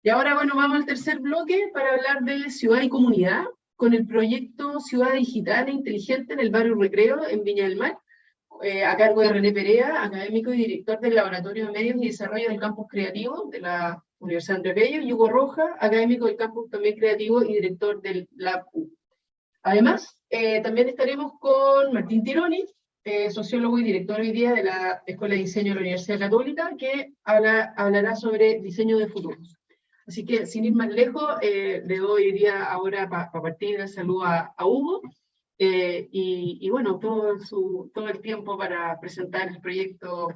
Y ahora, bueno, vamos al tercer bloque para hablar de ciudad y comunidad, con el proyecto Ciudad Digital e Inteligente en el Barrio Recreo, en Viña del Mar, a cargo de René Perea, académico y director del Laboratorio de Medios y Desarrollo del Campus Creativo de la Universidad Andrés Bello, y Hugo Roja, académico del Campus también Creativo y director del Lab U. Además, también estaremos con Martín Tironi, sociólogo y director hoy día de la Escuela de Diseño de la Universidad Católica, que hablará sobre diseño de futuros. Así que, sin ir más lejos, le doy hoy día ahora para partir el saludo a Hugo, y bueno, todo el tiempo para presentar el proyecto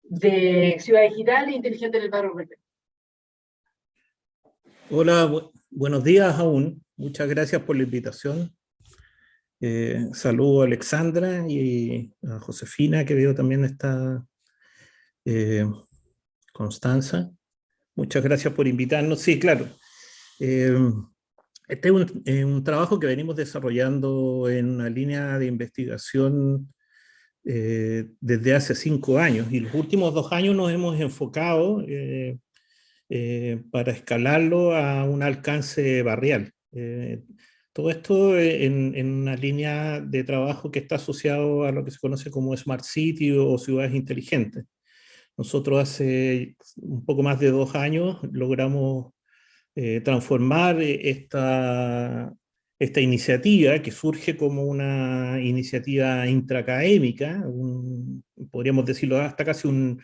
de Ciudad Digital e Inteligente en el Barrio Recreo. Hola, buenos días aún. Muchas gracias por la invitación. Saludo a Alexandra y a Josefina, que veo también está Constanza. Muchas gracias por invitarnos. Sí, claro. Este es un trabajo que venimos desarrollando en una línea de investigación desde hace 5 años, y los últimos 2 años nos hemos enfocado para escalarlo a un alcance barrial. Todo esto en una línea de trabajo que está asociado a lo que se conoce como Smart City o ciudades inteligentes. Nosotros hace un poco más de 2 años logramos transformar esta iniciativa, que surge como una iniciativa intraacadémica, podríamos decirlo hasta casi un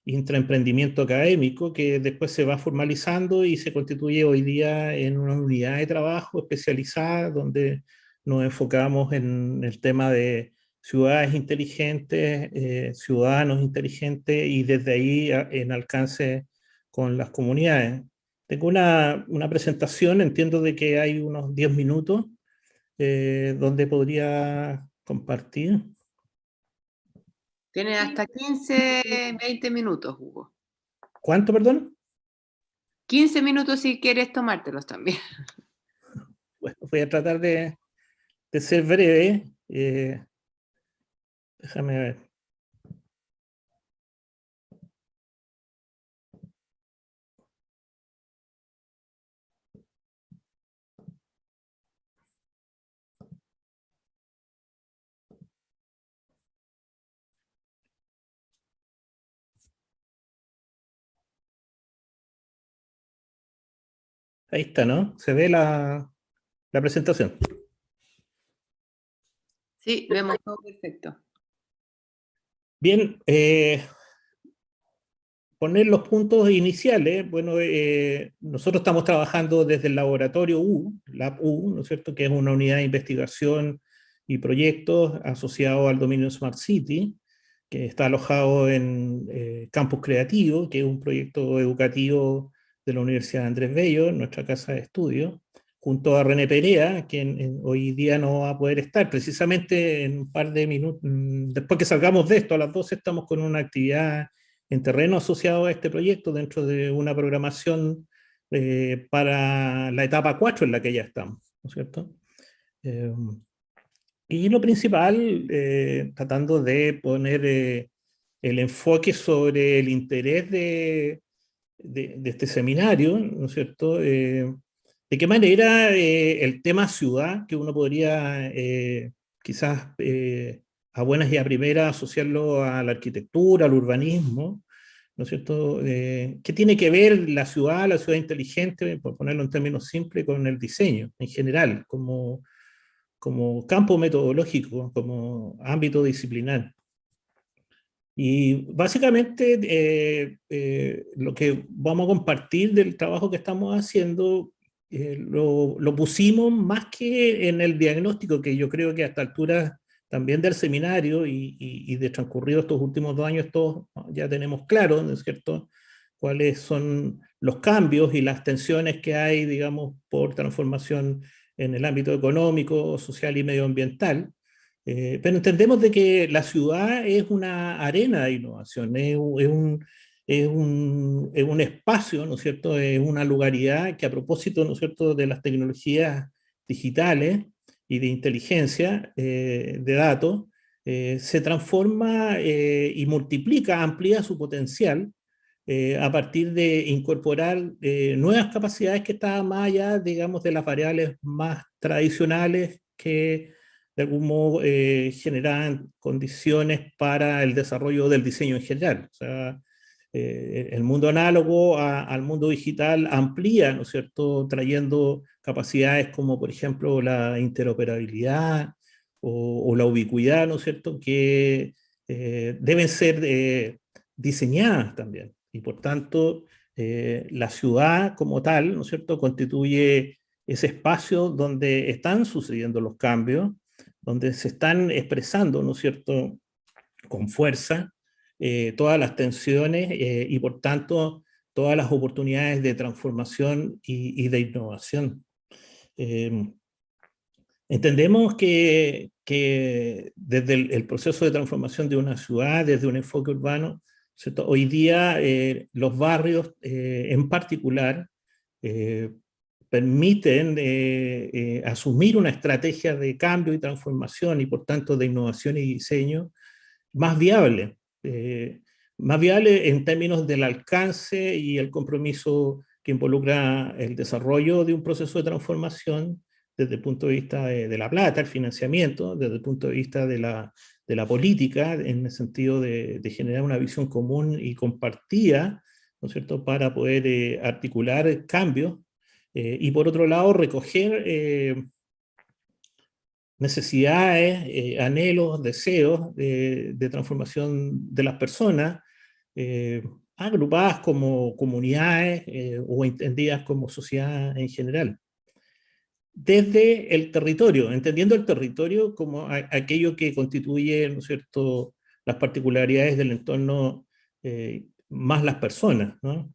intraemprendimiento académico, que después se va formalizando y se constituye hoy día en una unidad de trabajo especializada donde nos enfocamos en el tema de ciudades inteligentes, ciudadanos inteligentes, y desde ahí en alcance con las comunidades. Tengo una presentación, entiendo de que hay unos 10 minutos donde podría compartir. Tiene hasta 15, 20 minutos, Hugo. ¿Cuánto, perdón? 15 minutos si quieres tomártelos también. Bueno, voy a tratar de ser breve. Déjame ver. Ahí está, ¿no? Se ve la presentación. Sí, vemos todo perfecto. Bien, poner los puntos iniciales. Bueno, nosotros estamos trabajando desde el laboratorio Lab U, ¿no es cierto?, que es una unidad de investigación y proyectos asociado al dominio Smart City, que está alojado en Campus Creativo, que es un proyecto educativo de la Universidad Andrés Bello, nuestra casa de estudio, junto a René Perea, quien hoy día no va a poder estar. Precisamente en un par de minutos, después que salgamos de esto, a las 12 estamos con una actividad en terreno asociado a este proyecto dentro de una programación para la etapa 4 en la que ya estamos, ¿no es cierto? Y lo principal, tratando de poner el enfoque sobre el interés de este seminario, ¿no es cierto? De qué manera el tema ciudad, que uno podría quizás a buenas y a primeras asociarlo a la arquitectura, al urbanismo, ¿no es cierto? ¿Qué tiene que ver la ciudad inteligente, por ponerlo en términos simples, con el diseño en general, como campo metodológico, como ámbito disciplinar? Y básicamente lo que vamos a compartir del trabajo que estamos haciendo lo pusimos más que en el diagnóstico, que yo creo que a esta altura también del seminario y de transcurrido estos últimos 2 años todos ya tenemos claro, ¿no es cierto?, cuáles son los cambios y las tensiones que hay, digamos, por transformación en el ámbito económico, social y medioambiental. Pero entendemos de que la ciudad es una arena de innovación, es un espacio, ¿no es cierto?, es una lugaridad que, a propósito, ¿no es cierto?, de las tecnologías digitales y de inteligencia de datos, se transforma y multiplica, amplía su potencial a partir de incorporar nuevas capacidades que estaban más allá, digamos, de las variables más tradicionales que de algún modo generaban condiciones para el desarrollo del diseño en general. O sea, el mundo análogo al mundo digital amplía, ¿no es cierto?, trayendo capacidades como, por ejemplo, la interoperabilidad o la ubicuidad, ¿no es cierto?, que deben ser diseñadas también. Y por tanto, la ciudad como tal, ¿no es cierto?, constituye ese espacio donde están sucediendo los cambios, donde se están expresando, ¿no es cierto?, con fuerza todas las tensiones y por tanto todas las oportunidades de transformación y de innovación. Entendemos que desde el proceso de transformación de una ciudad, desde un enfoque urbano, ¿cierto?, hoy día los barrios en particular permiten asumir una estrategia de cambio y transformación y por tanto de innovación y diseño más viable. Más viable en términos del alcance y el compromiso que involucra el desarrollo de un proceso de transformación desde el punto de vista de la plata, el financiamiento, desde el punto de vista de la política, en el sentido de generar una visión común y compartida, ¿no es cierto?, para poder articular cambios, y por otro lado recoger necesidades, anhelos, deseos de transformación de las personas, agrupadas como comunidades o entendidas como sociedad en general. Desde el territorio, entendiendo el territorio como aquello que constituye, ¿no es cierto?, las particularidades del entorno más las personas, ¿no?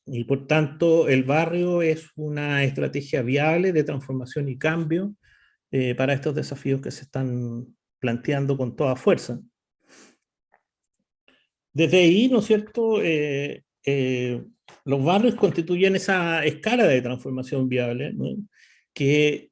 Y por tanto, el barrio es una estrategia viable de transformación y cambio para estos desafíos que se están planteando con toda fuerza. Desde ahí, ¿no es cierto?, los barrios constituyen esa escala de transformación viable, ¿no?, que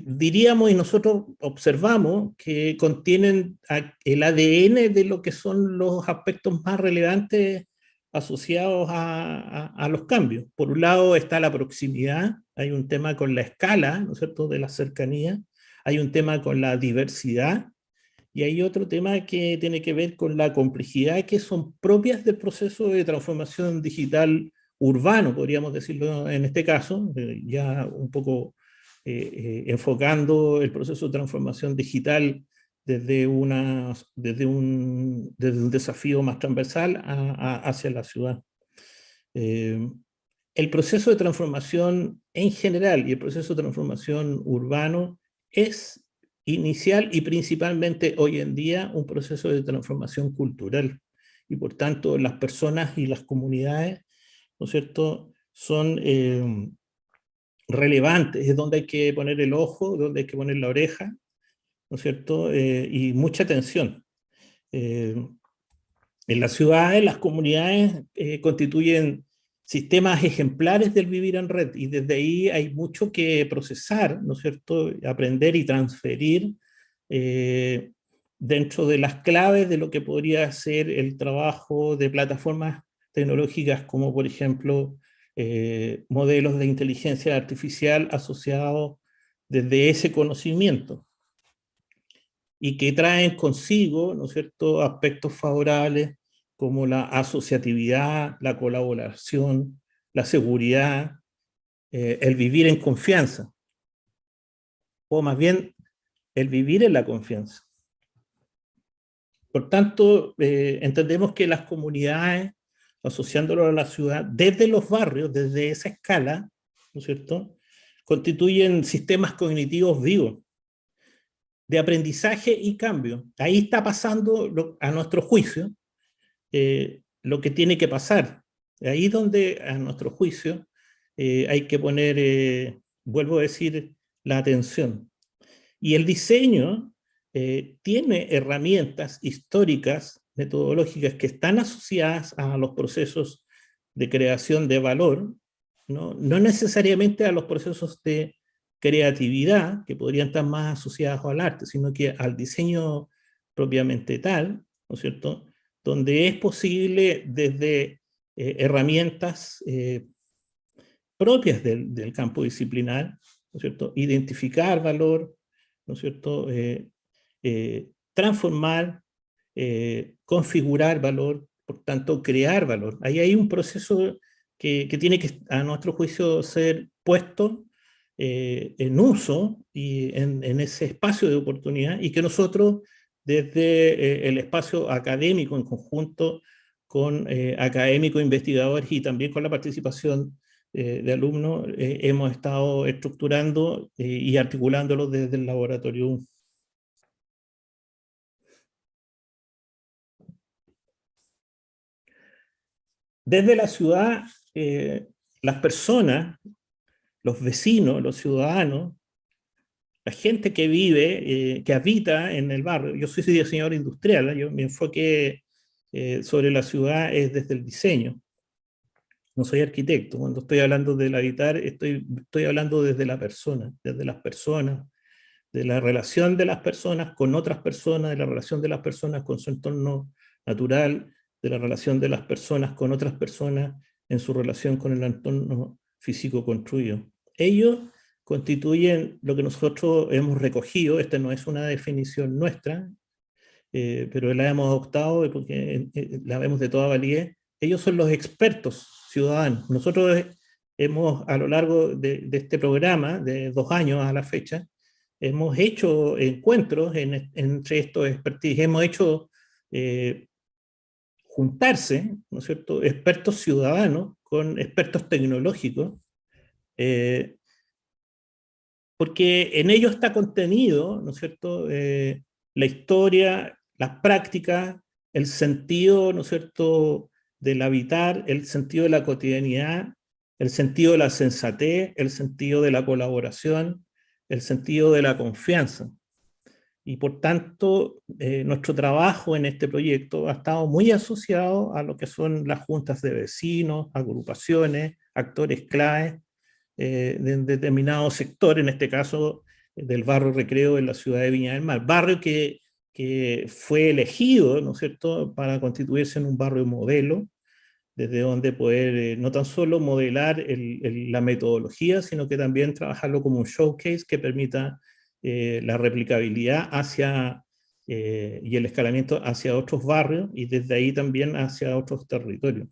diríamos y nosotros observamos que contienen el ADN de lo que son los aspectos más relevantes asociados a los cambios. Por un lado está la proximidad, hay un tema con la escala, ¿no es cierto?, de la cercanía, hay un tema con la diversidad, y hay otro tema que tiene que ver con la complejidad que son propias del proceso de transformación digital urbano, podríamos decirlo en este caso, ya un poco enfocando el proceso de transformación digital desde un desafío más transversal hacia la ciudad. El proceso de transformación en general y el proceso de transformación urbano es inicial y principalmente hoy en día un proceso de transformación cultural. Y por tanto las personas y las comunidades, ¿no es cierto?, son relevantes, es donde hay que poner el ojo, donde hay que poner la oreja, ¿no es cierto?, y mucha atención. En las ciudades, las comunidades constituyen sistemas ejemplares del vivir en red, y desde ahí hay mucho que procesar, ¿no es cierto?, aprender y transferir dentro de las claves de lo que podría ser el trabajo de plataformas tecnológicas como, por ejemplo, modelos de inteligencia artificial asociados desde ese conocimiento, y que traen consigo, ¿no es cierto?, aspectos favorables como la asociatividad, la colaboración, la seguridad, el vivir en confianza, o más bien el vivir en la confianza. Por tanto, entendemos que las comunidades, asociándolo a la ciudad, desde los barrios, desde esa escala, ¿no es cierto?, constituyen sistemas cognitivos vivos, de aprendizaje y cambio. Ahí está pasando, a nuestro juicio, lo que tiene que pasar. Ahí es donde, a nuestro juicio, hay que poner, vuelvo a decir, la atención. Y el diseño tiene herramientas históricas, metodológicas, que están asociadas a los procesos de creación de valor, no necesariamente a los procesos de creatividad, que podrían estar más asociados al arte, sino que al diseño propiamente tal, ¿no es cierto?, donde es posible desde herramientas propias del campo disciplinar, ¿no es cierto? Identificar valor, ¿no es cierto? Transformar, configurar valor, por tanto, crear valor. Ahí hay un proceso que tiene que, a nuestro juicio, ser puesto en uso y en ese espacio de oportunidad, y que nosotros, desde el espacio académico en conjunto con académicos, investigadores y también con la participación de alumnos, hemos estado estructurando y articulándolo desde el laboratorio. Desde la ciudad, las personas, los vecinos, los ciudadanos, la gente que vive, que habita en el barrio. Yo soy diseñador industrial, mi enfoque sobre la ciudad es desde el diseño. No soy arquitecto. Cuando estoy hablando del habitar, estoy hablando desde la persona, desde las personas, de la relación de las personas con otras personas, de la relación de las personas con su entorno natural, de la relación de las personas con otras personas en su relación con el entorno físico construido. Ellos constituyen lo que nosotros hemos recogido. Esta no es una definición nuestra, pero la hemos adoptado porque la vemos de toda validez. Ellos son los expertos ciudadanos. Nosotros hemos, a lo largo de este programa, de 2 años a la fecha, hemos hecho encuentros entre estos expertise, hemos hecho juntarse, ¿no es cierto?, expertos ciudadanos con expertos tecnológicos, porque en ello está contenido, ¿no es cierto?, la historia, las prácticas, el sentido, ¿no es cierto?, del habitar, el sentido de la cotidianidad, el sentido de la sensatez, el sentido de la colaboración, el sentido de la confianza. Y por tanto, nuestro trabajo en este proyecto ha estado muy asociado a lo que son las juntas de vecinos, agrupaciones, actores claves de un determinado sector, en este caso del barrio Recreo en la ciudad de Viña del Mar, barrio que fue elegido, ¿no es cierto?, para constituirse en un barrio modelo, desde donde poder no tan solo modelar la metodología, sino que también trabajarlo como un showcase que permita la replicabilidad y el escalamiento hacia otros barrios y desde ahí también hacia otros territorios.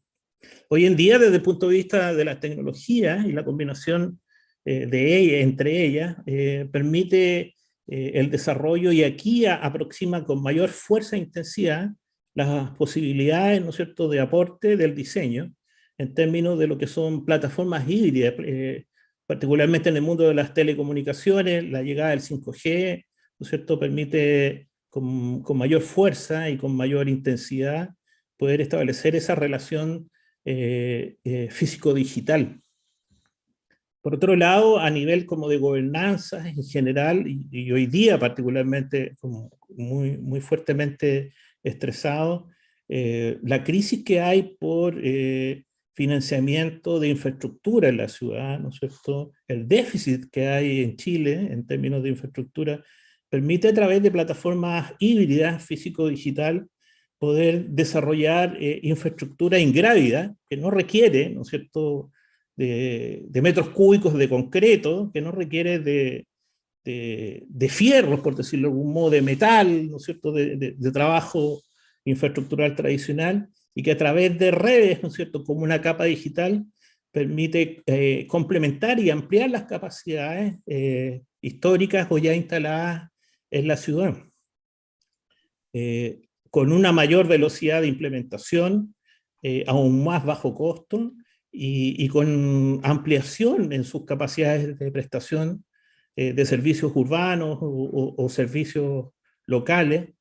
Hoy en día, desde el punto de vista de las tecnologías y la combinación entre ellas, permite el desarrollo, y aquí aproxima con mayor fuerza e intensidad las posibilidades, ¿no es cierto?, de aporte del diseño en términos de lo que son plataformas híbridas, particularmente en el mundo de las telecomunicaciones. La llegada del 5G, ¿no es cierto?, permite con mayor fuerza y con mayor intensidad poder establecer esa relación físico-digital. Por otro lado, a nivel como de gobernanza en general, y hoy día particularmente como muy fuertemente estresado, la crisis que hay por financiamiento de infraestructura en la ciudad, ¿no es cierto?, el déficit que hay en Chile en términos de infraestructura, permite a través de plataformas híbridas físico-digital poder desarrollar infraestructura ingrávida, que no requiere, ¿no es cierto?, de metros cúbicos de concreto, que no requiere de fierros, por decirlo de algún modo, de metal, ¿no es cierto?, de trabajo infraestructural tradicional, y que a través de redes, ¿no es cierto?, como una capa digital, permite complementar y ampliar las capacidades históricas o ya instaladas en la ciudad. Con una mayor velocidad de implementación, a un más bajo costo, y con ampliación en sus capacidades de prestación de servicios urbanos o servicios locales,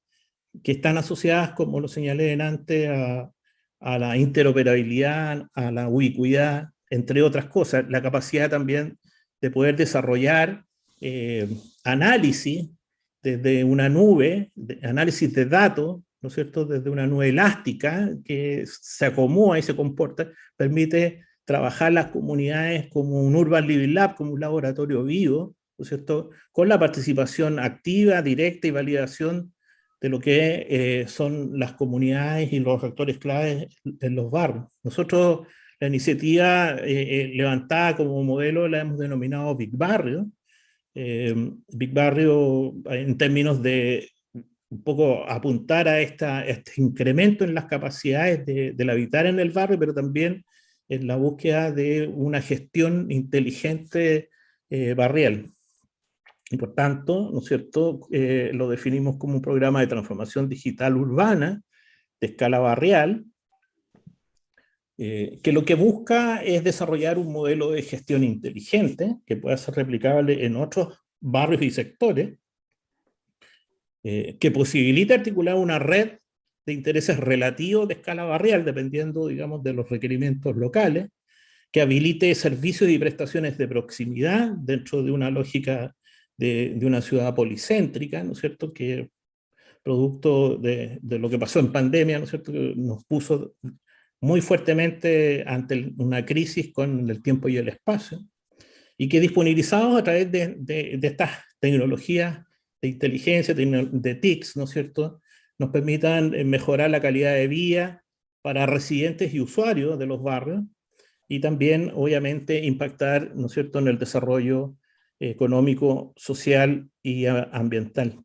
que están asociadas, como lo señalé antes, a la interoperabilidad, a la ubicuidad, entre otras cosas. La capacidad también de poder desarrollar análisis desde una nube, análisis de datos, ¿no es cierto?, desde una nube elástica que se acomoda y se comporta, permite trabajar las comunidades como un Urban Living Lab, como un laboratorio vivo, ¿no es cierto?, con la participación activa, directa y validación de lo que son las comunidades y los actores claves en los barrios. Nosotros la iniciativa levantada como modelo la hemos denominado Big Barrio. Big Barrio en términos de un poco apuntar a este incremento en las capacidades del habitar en el barrio, pero también en la búsqueda de una gestión inteligente barrial. Y por tanto, ¿no es cierto?, lo definimos como un programa de transformación digital urbana de escala barrial, que lo que busca es desarrollar un modelo de gestión inteligente que pueda ser replicable en otros barrios y sectores, que posibilite articular una red de intereses relativos de escala barrial, dependiendo, digamos, de los requerimientos locales, que habilite servicios y prestaciones de proximidad dentro de una lógica de una ciudad policéntrica, ¿no es cierto?, que producto de lo que pasó en pandemia, ¿no es cierto?, que nos puso muy fuertemente ante una crisis con el tiempo y el espacio, y que disponibilizados a través de estas tecnologías de inteligencia, de TICs, ¿no es cierto?, nos permitan mejorar la calidad de vida para residentes y usuarios de los barrios, y también, obviamente, impactar, ¿no es cierto?, en el desarrollo económico, social y ambiental.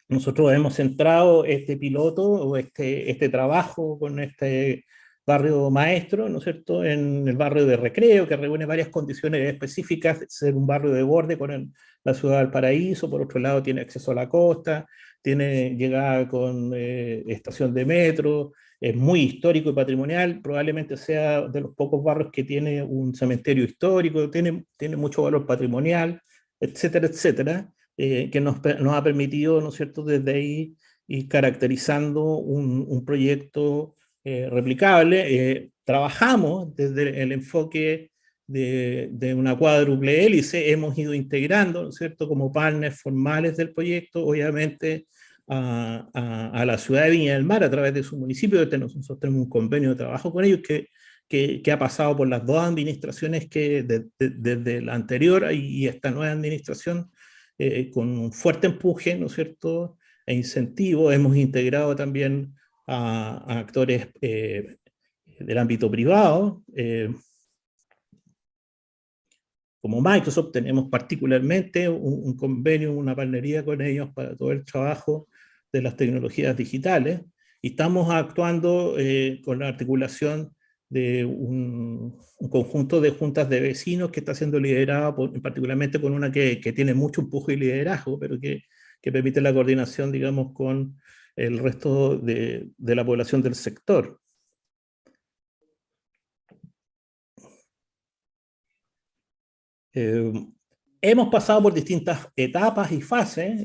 Nosotros hemos centrado este piloto o este trabajo con este barrio maestro, ¿no es cierto?, en el barrio de Recreo, que reúne varias condiciones específicas, de ser un barrio de borde con la ciudad del Paraíso. Por otro lado tiene acceso a la costa, tiene llegada con estación de metro, es muy histórico y patrimonial, probablemente sea de los pocos barrios que tiene un cementerio histórico, tiene mucho valor patrimonial, etcétera, etcétera, que nos ha permitido, ¿no es cierto?, desde ahí ir caracterizando un proyecto replicable. Trabajamos desde el enfoque de una cuádruple hélice, hemos ido integrando, ¿no es cierto?, como partners formales del proyecto, obviamente, a la ciudad de Viña del Mar a través de su municipio. Nosotros tenemos un convenio de trabajo con ellos que ha pasado por las dos administraciones desde la anterior y esta nueva administración, con un fuerte empuje, ¿no es cierto?, e incentivo. Hemos integrado también a actores del ámbito privado, como Microsoft. Tenemos particularmente un convenio, una partnería con ellos para todo el trabajo de las tecnologías digitales, y estamos actuando con la articulación de un conjunto de juntas de vecinos que está siendo liderada particularmente con una que tiene mucho empuje y liderazgo, pero que permite la coordinación, digamos, con el resto de la población del sector. Hemos pasado por distintas etapas y fases.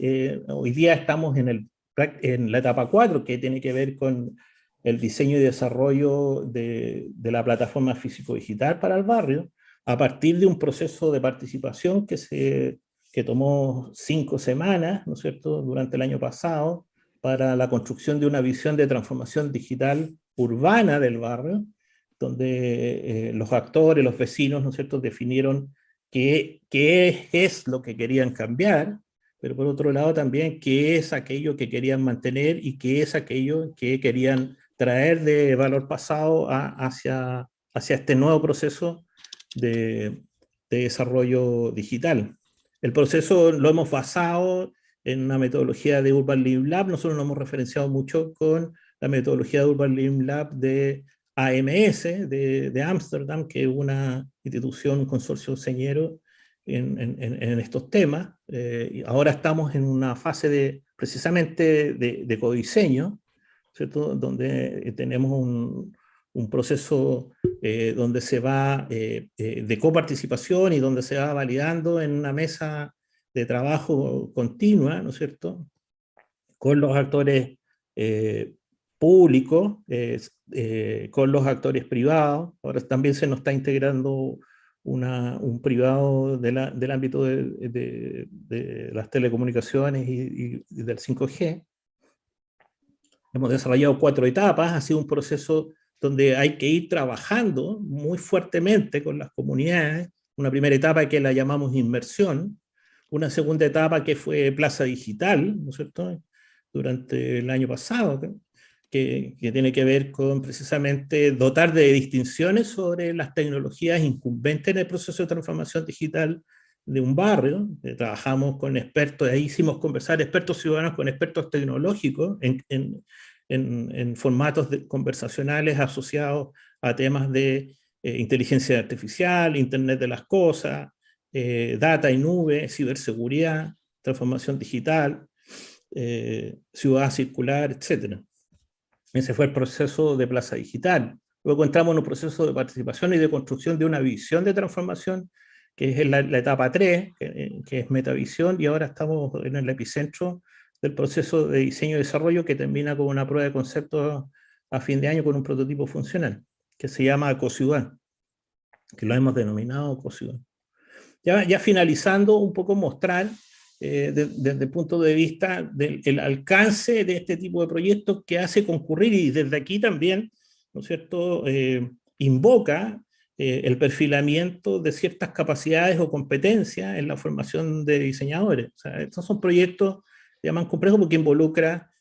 Hoy día estamos en la etapa 4, que tiene que ver con el diseño y desarrollo de la plataforma físico-digital para el barrio, a partir de un proceso de participación que tomó 5 semanas, ¿no es cierto?, durante el año pasado, para la construcción de una visión de transformación digital urbana del barrio, donde los actores, los vecinos, ¿no es cierto?, definieron qué es lo que querían cambiar, pero por otro lado también qué es aquello que querían mantener y qué es aquello que querían traer de valor pasado hacia este nuevo proceso de desarrollo digital. El proceso lo hemos basado en una metodología de Urban Living Lab. Nosotros nos hemos referenciado mucho con la metodología de Urban Living Lab de AMS, de Ámsterdam, que es una institución, un consorcio señero en estos temas. Y ahora estamos en una fase precisamente de codiseño, ¿cierto?, donde tenemos un proceso donde se va de coparticipación y donde se va validando en una mesa de trabajo continua, ¿no es cierto?, con los actores públicos, con los actores privados. Ahora también se nos está integrando un privado del ámbito de las telecomunicaciones y del 5G. Hemos desarrollado 4 etapas. Ha sido un proceso donde hay que ir trabajando muy fuertemente con las comunidades. Una primera etapa que la llamamos inmersión, una segunda etapa que fue Plaza Digital, ¿no es cierto?, durante el año pasado, que tiene que ver con precisamente dotar de distinciones sobre las tecnologías incumbentes en el proceso de transformación digital de un barrio. Trabajamos con expertos, ahí hicimos conversar expertos ciudadanos con expertos tecnológicos en formatos conversacionales asociados a temas de inteligencia artificial, Internet de las cosas, data y nube, ciberseguridad, transformación digital, ciudad circular, etc. Ese fue el proceso de Plaza Digital. Luego entramos en un proceso de participación y de construcción de una visión de transformación, que es la etapa 3, que es Metavisión, y ahora estamos en el epicentro del proceso de diseño y desarrollo, que termina con una prueba de concepto a fin de año con un prototipo funcional, que se llama Ecociudad, que lo hemos denominado Ecociudad. Ya finalizando, un poco mostrar desde el punto de vista del alcance de este tipo de proyectos que hace concurrir, y desde aquí también, ¿no es cierto?, invoca el perfilamiento de ciertas capacidades o competencias en la formación de diseñadores. O sea, estos son proyectos, se llaman complejos porque involucra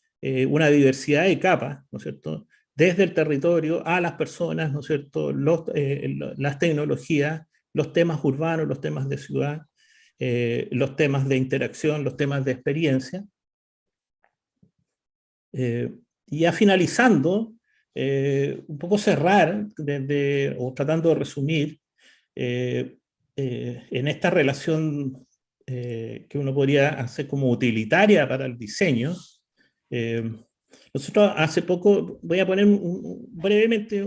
una diversidad de capas, ¿no es cierto?, desde el territorio a las personas, ¿no es cierto?, las tecnologías, los temas urbanos, los temas de ciudad, los temas de interacción, los temas de experiencia. Y ya finalizando, un poco cerrar, o tratando de resumir, en esta relación que uno podría hacer como utilitaria para el diseño. Nosotros hace poco, voy a poner brevemente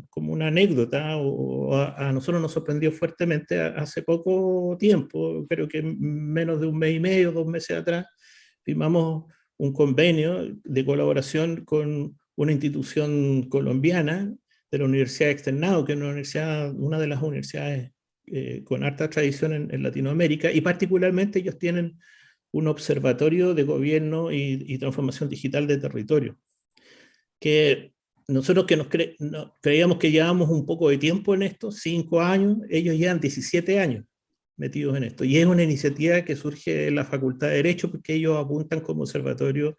como una anécdota, a nosotros nos sorprendió fuertemente hace poco tiempo, creo que menos de un mes y medio, 2 meses atrás, firmamos un convenio de colaboración con una institución colombiana de la Universidad de Externado, que es una de las universidades con harta tradición en Latinoamérica, y particularmente ellos tienen un observatorio de gobierno y transformación digital de territorio, que nosotros que creíamos que llevábamos un poco de tiempo en esto, 5 años, ellos llevan 17 años metidos en esto, y es una iniciativa que surge en la Facultad de Derecho, porque ellos apuntan como observatorio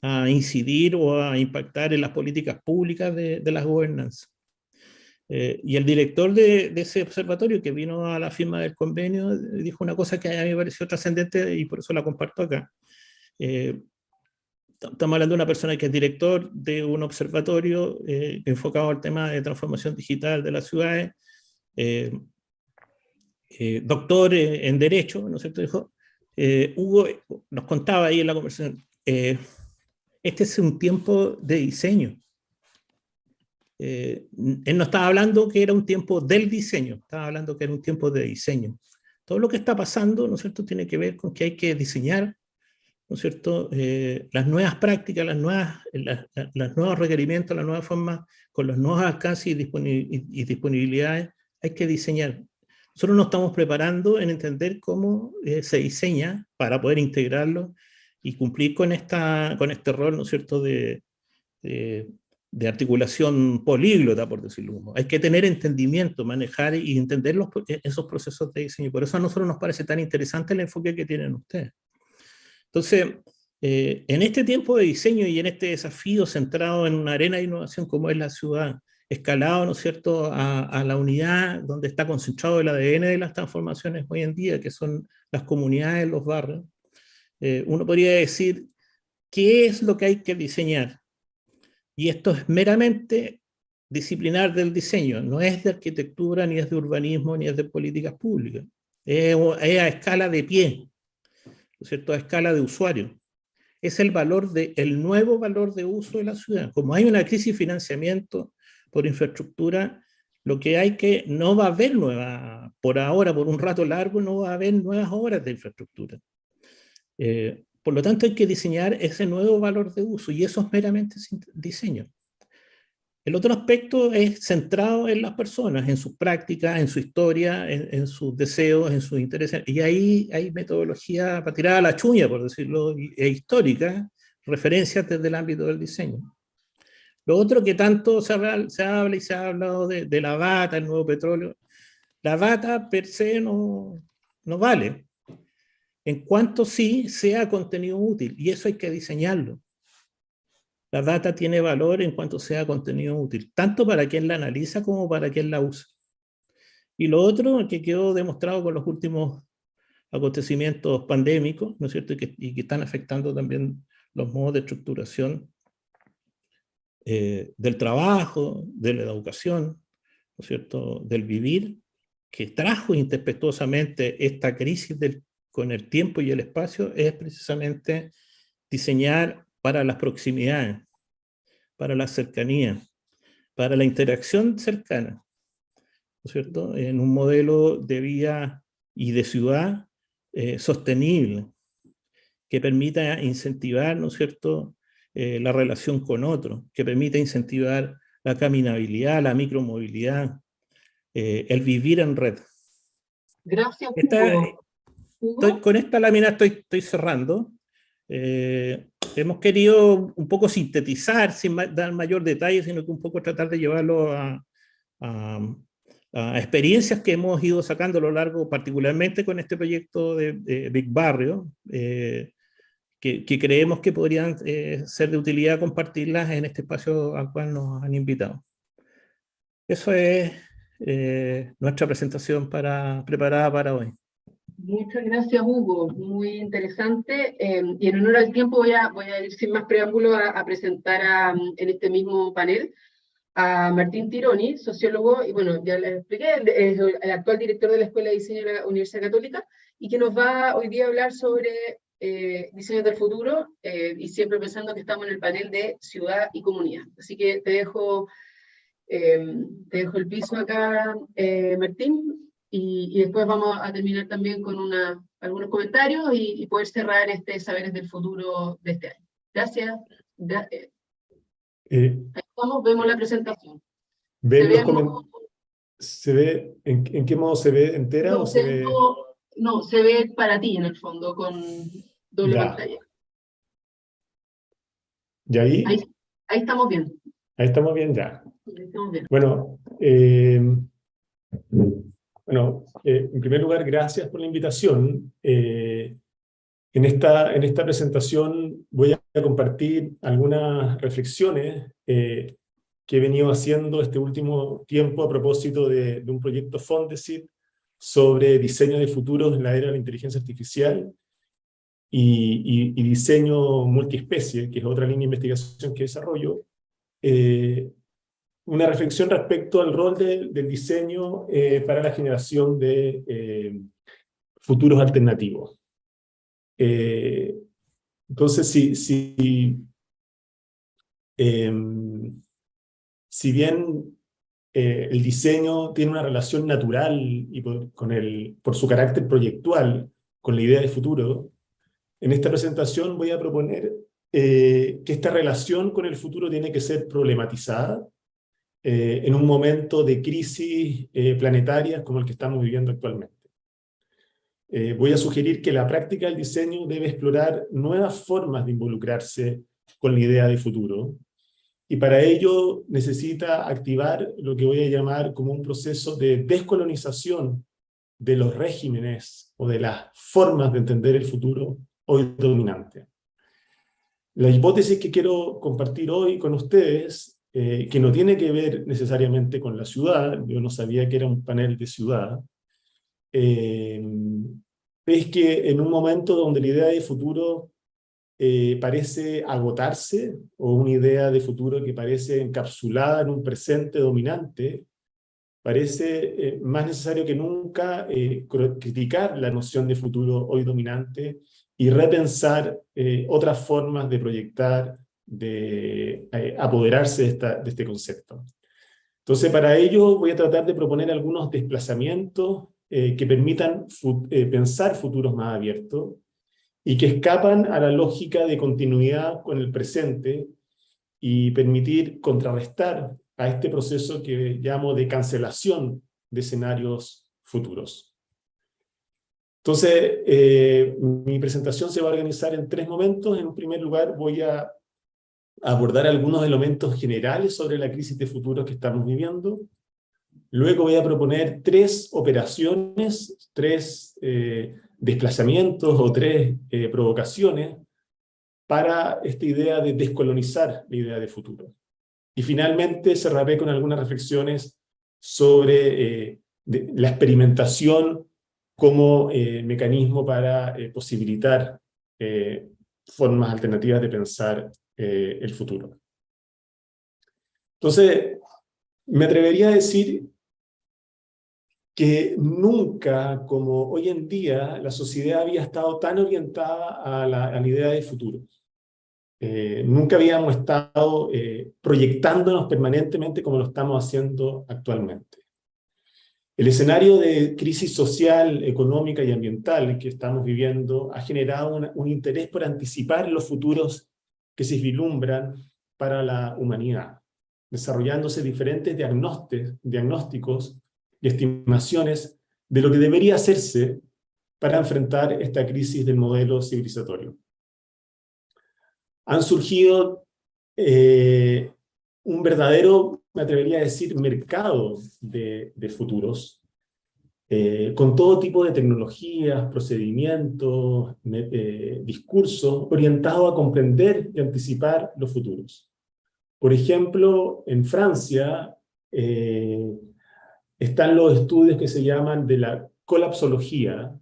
a incidir o a impactar en las políticas públicas de las gobernanzas. Y el director de ese observatorio, que vino a la firma del convenio, dijo una cosa que a mí me pareció trascendente y por eso la comparto acá. Estamos hablando de una persona que es director de un observatorio enfocado al tema de transformación digital de las ciudades, doctor en Derecho, ¿no es cierto? Dijo, Hugo nos contaba ahí en la conversación, este es un tiempo de diseño. Él no estaba hablando que era un tiempo del diseño, estaba hablando que era un tiempo de diseño. Todo lo que está pasando, ¿no es cierto?, tiene que ver con que hay que diseñar, ¿no es cierto?, las nuevas prácticas, los nuevos requerimientos, las nuevas formas, con los nuevos alcances y disponibilidades, hay que diseñar. Nosotros nos estamos preparando en entender cómo se diseña para poder integrarlo y cumplir con este rol, ¿no es cierto?, de articulación políglota, por decirlo. Hay que tener entendimiento, manejar y entender esos procesos de diseño. Por eso a nosotros nos parece tan interesante el enfoque que tienen ustedes. Entonces, en este tiempo de diseño y en este desafío centrado en una arena de innovación como es la ciudad, escalado, ¿no es cierto?, a la unidad donde está concentrado el ADN de las transformaciones hoy en día, que son las comunidades, los barrios, uno podría decir, ¿qué es lo que hay que diseñar? Y esto es meramente disciplinar del diseño, no es de arquitectura, ni es de urbanismo, ni es de políticas públicas. Es a escala de pie, ¿no es cierto?, a escala de usuario. Es el nuevo valor de uso de la ciudad. Como hay una crisis de financiamiento por infraestructura, lo que hay que, no va a haber por ahora, por un rato largo, no va a haber nuevas obras de infraestructura. Por lo tanto, hay que diseñar ese nuevo valor de uso, y eso es meramente diseño. El otro aspecto es centrado en las personas, en sus prácticas, en su historia, en sus deseos, en sus intereses. Y ahí hay metodología para tirar a la chuña, por decirlo, histórica, referencias desde el ámbito del diseño. Lo otro que tanto se habla y se ha hablado de la data, el nuevo petróleo. La data per se no vale. en cuanto sí sea contenido útil, y eso hay que diseñarlo. La data tiene valor en cuanto sea contenido útil, tanto para quien la analiza como para quien la usa. Y lo otro que quedó demostrado con los últimos acontecimientos pandémicos, ¿no es cierto? Y que están afectando también los modos de estructuración del trabajo, de la educación, ¿no es cierto? Del vivir, que trajo impetuosamente esta crisis con el tiempo y el espacio, es precisamente diseñar para las proximidades, para la cercanía, para la interacción cercana, ¿no es cierto? En un modelo de vida y de ciudad sostenible, que permita incentivar, ¿no es cierto?, la relación con otros, que permita incentivar la caminabilidad, la micromovilidad, el vivir en red. Gracias, Hugo. Con esta lámina estoy cerrando. Hemos querido un poco sintetizar, sin dar mayor detalle, sino que un poco tratar de llevarlo a experiencias que hemos ido sacando a lo largo, particularmente con este proyecto de Big Barrio, que creemos que podrían ser de utilidad compartirlas en este espacio al cual nos han invitado. Eso es nuestra presentación preparada para hoy. Muchas gracias, Hugo. Muy interesante. Y en honor al tiempo voy a ir sin más preámbulo a presentar en este mismo panel a Martín Tironi, sociólogo, y bueno, ya les expliqué, es el actual director de la Escuela de Diseño de la Universidad Católica, y que nos va hoy día a hablar sobre diseños del futuro, y siempre pensando que estamos en el panel de ciudad y comunidad. Así que te dejo el piso acá, Martín, y después vamos a terminar también con algunos comentarios y poder cerrar este Saberes del Futuro de este año. Gracias. Ahí estamos, vemos la presentación. ¿Se ve en qué modo se ve entera o se ve? No, se ve para ti en el fondo, con doble pantalla. ¿Y ahí? Ahí estamos bien. Ahí estamos bien, ya. Ahí estamos bien. Bueno, en primer lugar, gracias por la invitación. En esta presentación voy a compartir algunas reflexiones que he venido haciendo este último tiempo a propósito de un proyecto Fondesit sobre diseño de futuros en la era de la inteligencia artificial y diseño multiespecie, que es otra línea de investigación que desarrollo. Una reflexión respecto al rol del diseño para la generación de futuros alternativos. Entonces, si bien el diseño tiene una relación natural y por su carácter proyectual con la idea de futuro, en esta presentación voy a proponer que esta relación con el futuro tiene que ser problematizada en un momento de crisis planetarias como el que estamos viviendo actualmente. Voy a sugerir que la práctica del diseño debe explorar nuevas formas de involucrarse con la idea de futuro, y para ello necesita activar lo que voy a llamar como un proceso de descolonización de los regímenes o de las formas de entender el futuro hoy dominante. La hipótesis que quiero compartir hoy con ustedes, que no tiene que ver necesariamente con la ciudad, yo no sabía que era un panel de ciudad, es que en un momento donde la idea de futuro parece agotarse, o una idea de futuro que parece encapsulada en un presente dominante, parece más necesario que nunca criticar la noción de futuro hoy dominante y repensar otras formas de proyectar, de apoderarse de este concepto. Entonces, para ello voy a tratar de proponer algunos desplazamientos que permitan pensar futuros más abiertos y que escapan a la lógica de continuidad con el presente y permitir contrarrestar a este proceso que llamo de cancelación de escenarios futuros. Entonces, mi presentación se va a organizar en 3 momentos. En un primer lugar voy a abordar algunos elementos generales sobre la crisis de futuros que estamos viviendo. Luego voy a proponer 3 operaciones, 3 desplazamientos o 3 provocaciones para esta idea de descolonizar la idea de futuro. Y finalmente cerraré con algunas reflexiones sobre la experimentación como mecanismo para posibilitar formas alternativas de pensar el futuro. Entonces, me atrevería a decir que nunca, como hoy en día, la sociedad había estado tan orientada a la idea de futuro. Nunca habíamos estado proyectándonos permanentemente como lo estamos haciendo actualmente. El escenario de crisis social, económica y ambiental que estamos viviendo ha generado un interés por anticipar los futuros que se vislumbran para la humanidad, desarrollándose diferentes diagnósticos y estimaciones de lo que debería hacerse para enfrentar esta crisis del modelo civilizatorio. Han surgido un verdadero, me atrevería a decir, mercado de futuros, con todo tipo de tecnologías, procedimientos, discursos orientados a comprender y anticipar los futuros. Por ejemplo, en Francia están los estudios que se llaman de la colapsología,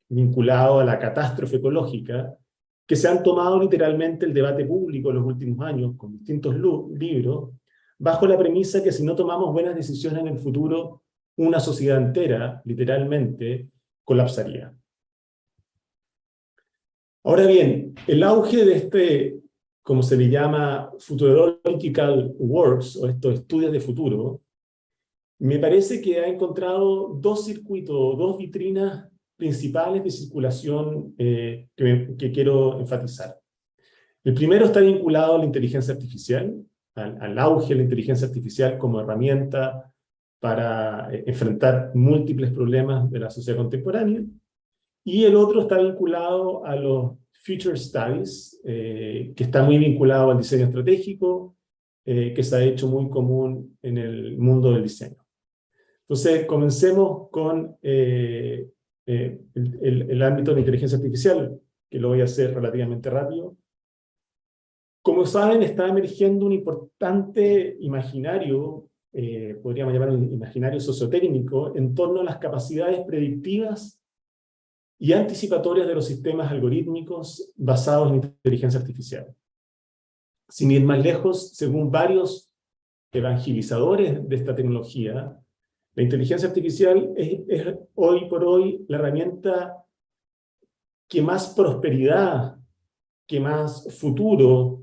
vinculado a la catástrofe ecológica, que se han tomado literalmente el debate público en los últimos años, con distintos libros, bajo la premisa que si no tomamos buenas decisiones en el futuro, una sociedad entera, literalmente, colapsaría. Ahora bien, el auge de este, como se le llama, futurological works, o estos estudios de futuro, me parece que ha encontrado 2 circuitos, 2 vitrinas principales de circulación que quiero enfatizar. El primero está vinculado a la inteligencia artificial, al auge de la inteligencia artificial como herramienta para enfrentar múltiples problemas de la sociedad contemporánea, y el otro está vinculado a los Future Studies, que está muy vinculado al diseño estratégico, que se ha hecho muy común en el mundo del diseño. Entonces, comencemos con el ámbito de la inteligencia artificial, que lo voy a hacer relativamente rápido. Como saben, está emergiendo un importante imaginario, podríamos llamar un imaginario sociotécnico, en torno a las capacidades predictivas y anticipatorias de los sistemas algorítmicos basados en inteligencia artificial. Sin ir más lejos, según varios evangelizadores de esta tecnología, la inteligencia artificial es hoy por hoy la herramienta que más prosperidad, que más futuro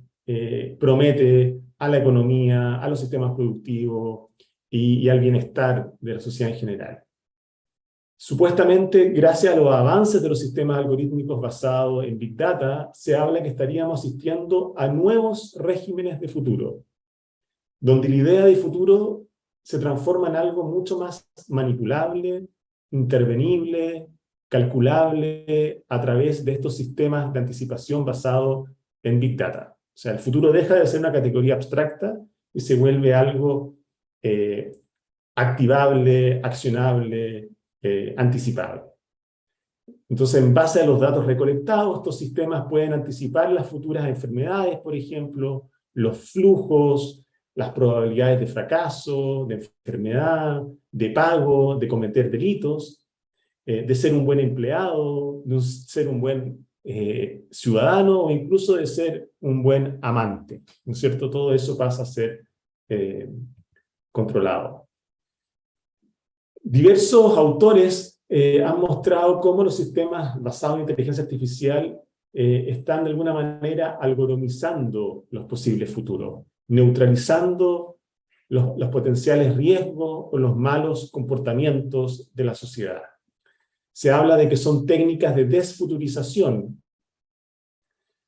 promete a la economía, a los sistemas productivos y al bienestar de la sociedad en general. Supuestamente, gracias a los avances de los sistemas algorítmicos basados en Big Data, se habla que estaríamos asistiendo a nuevos regímenes de futuro, donde la idea de futuro se transforma en algo mucho más manipulable, intervenible, calculable a través de estos sistemas de anticipación basados en Big Data. O sea, el futuro deja de ser una categoría abstracta y se vuelve algo activable, accionable, anticipable. Entonces, en base a los datos recolectados, estos sistemas pueden anticipar las futuras enfermedades, por ejemplo, los flujos, las probabilidades de fracaso, de enfermedad, de pago, de cometer delitos, de ser un buen empleado, de ser un buen ciudadano o incluso de ser un buen amante, ¿no es cierto? Todo eso pasa a ser controlado. Diversos autores han mostrado cómo los sistemas basados en inteligencia artificial están de alguna manera algoritmizando los posibles futuros, neutralizando los potenciales riesgos o los malos comportamientos de la sociedad. Se habla de que son técnicas de desfuturización,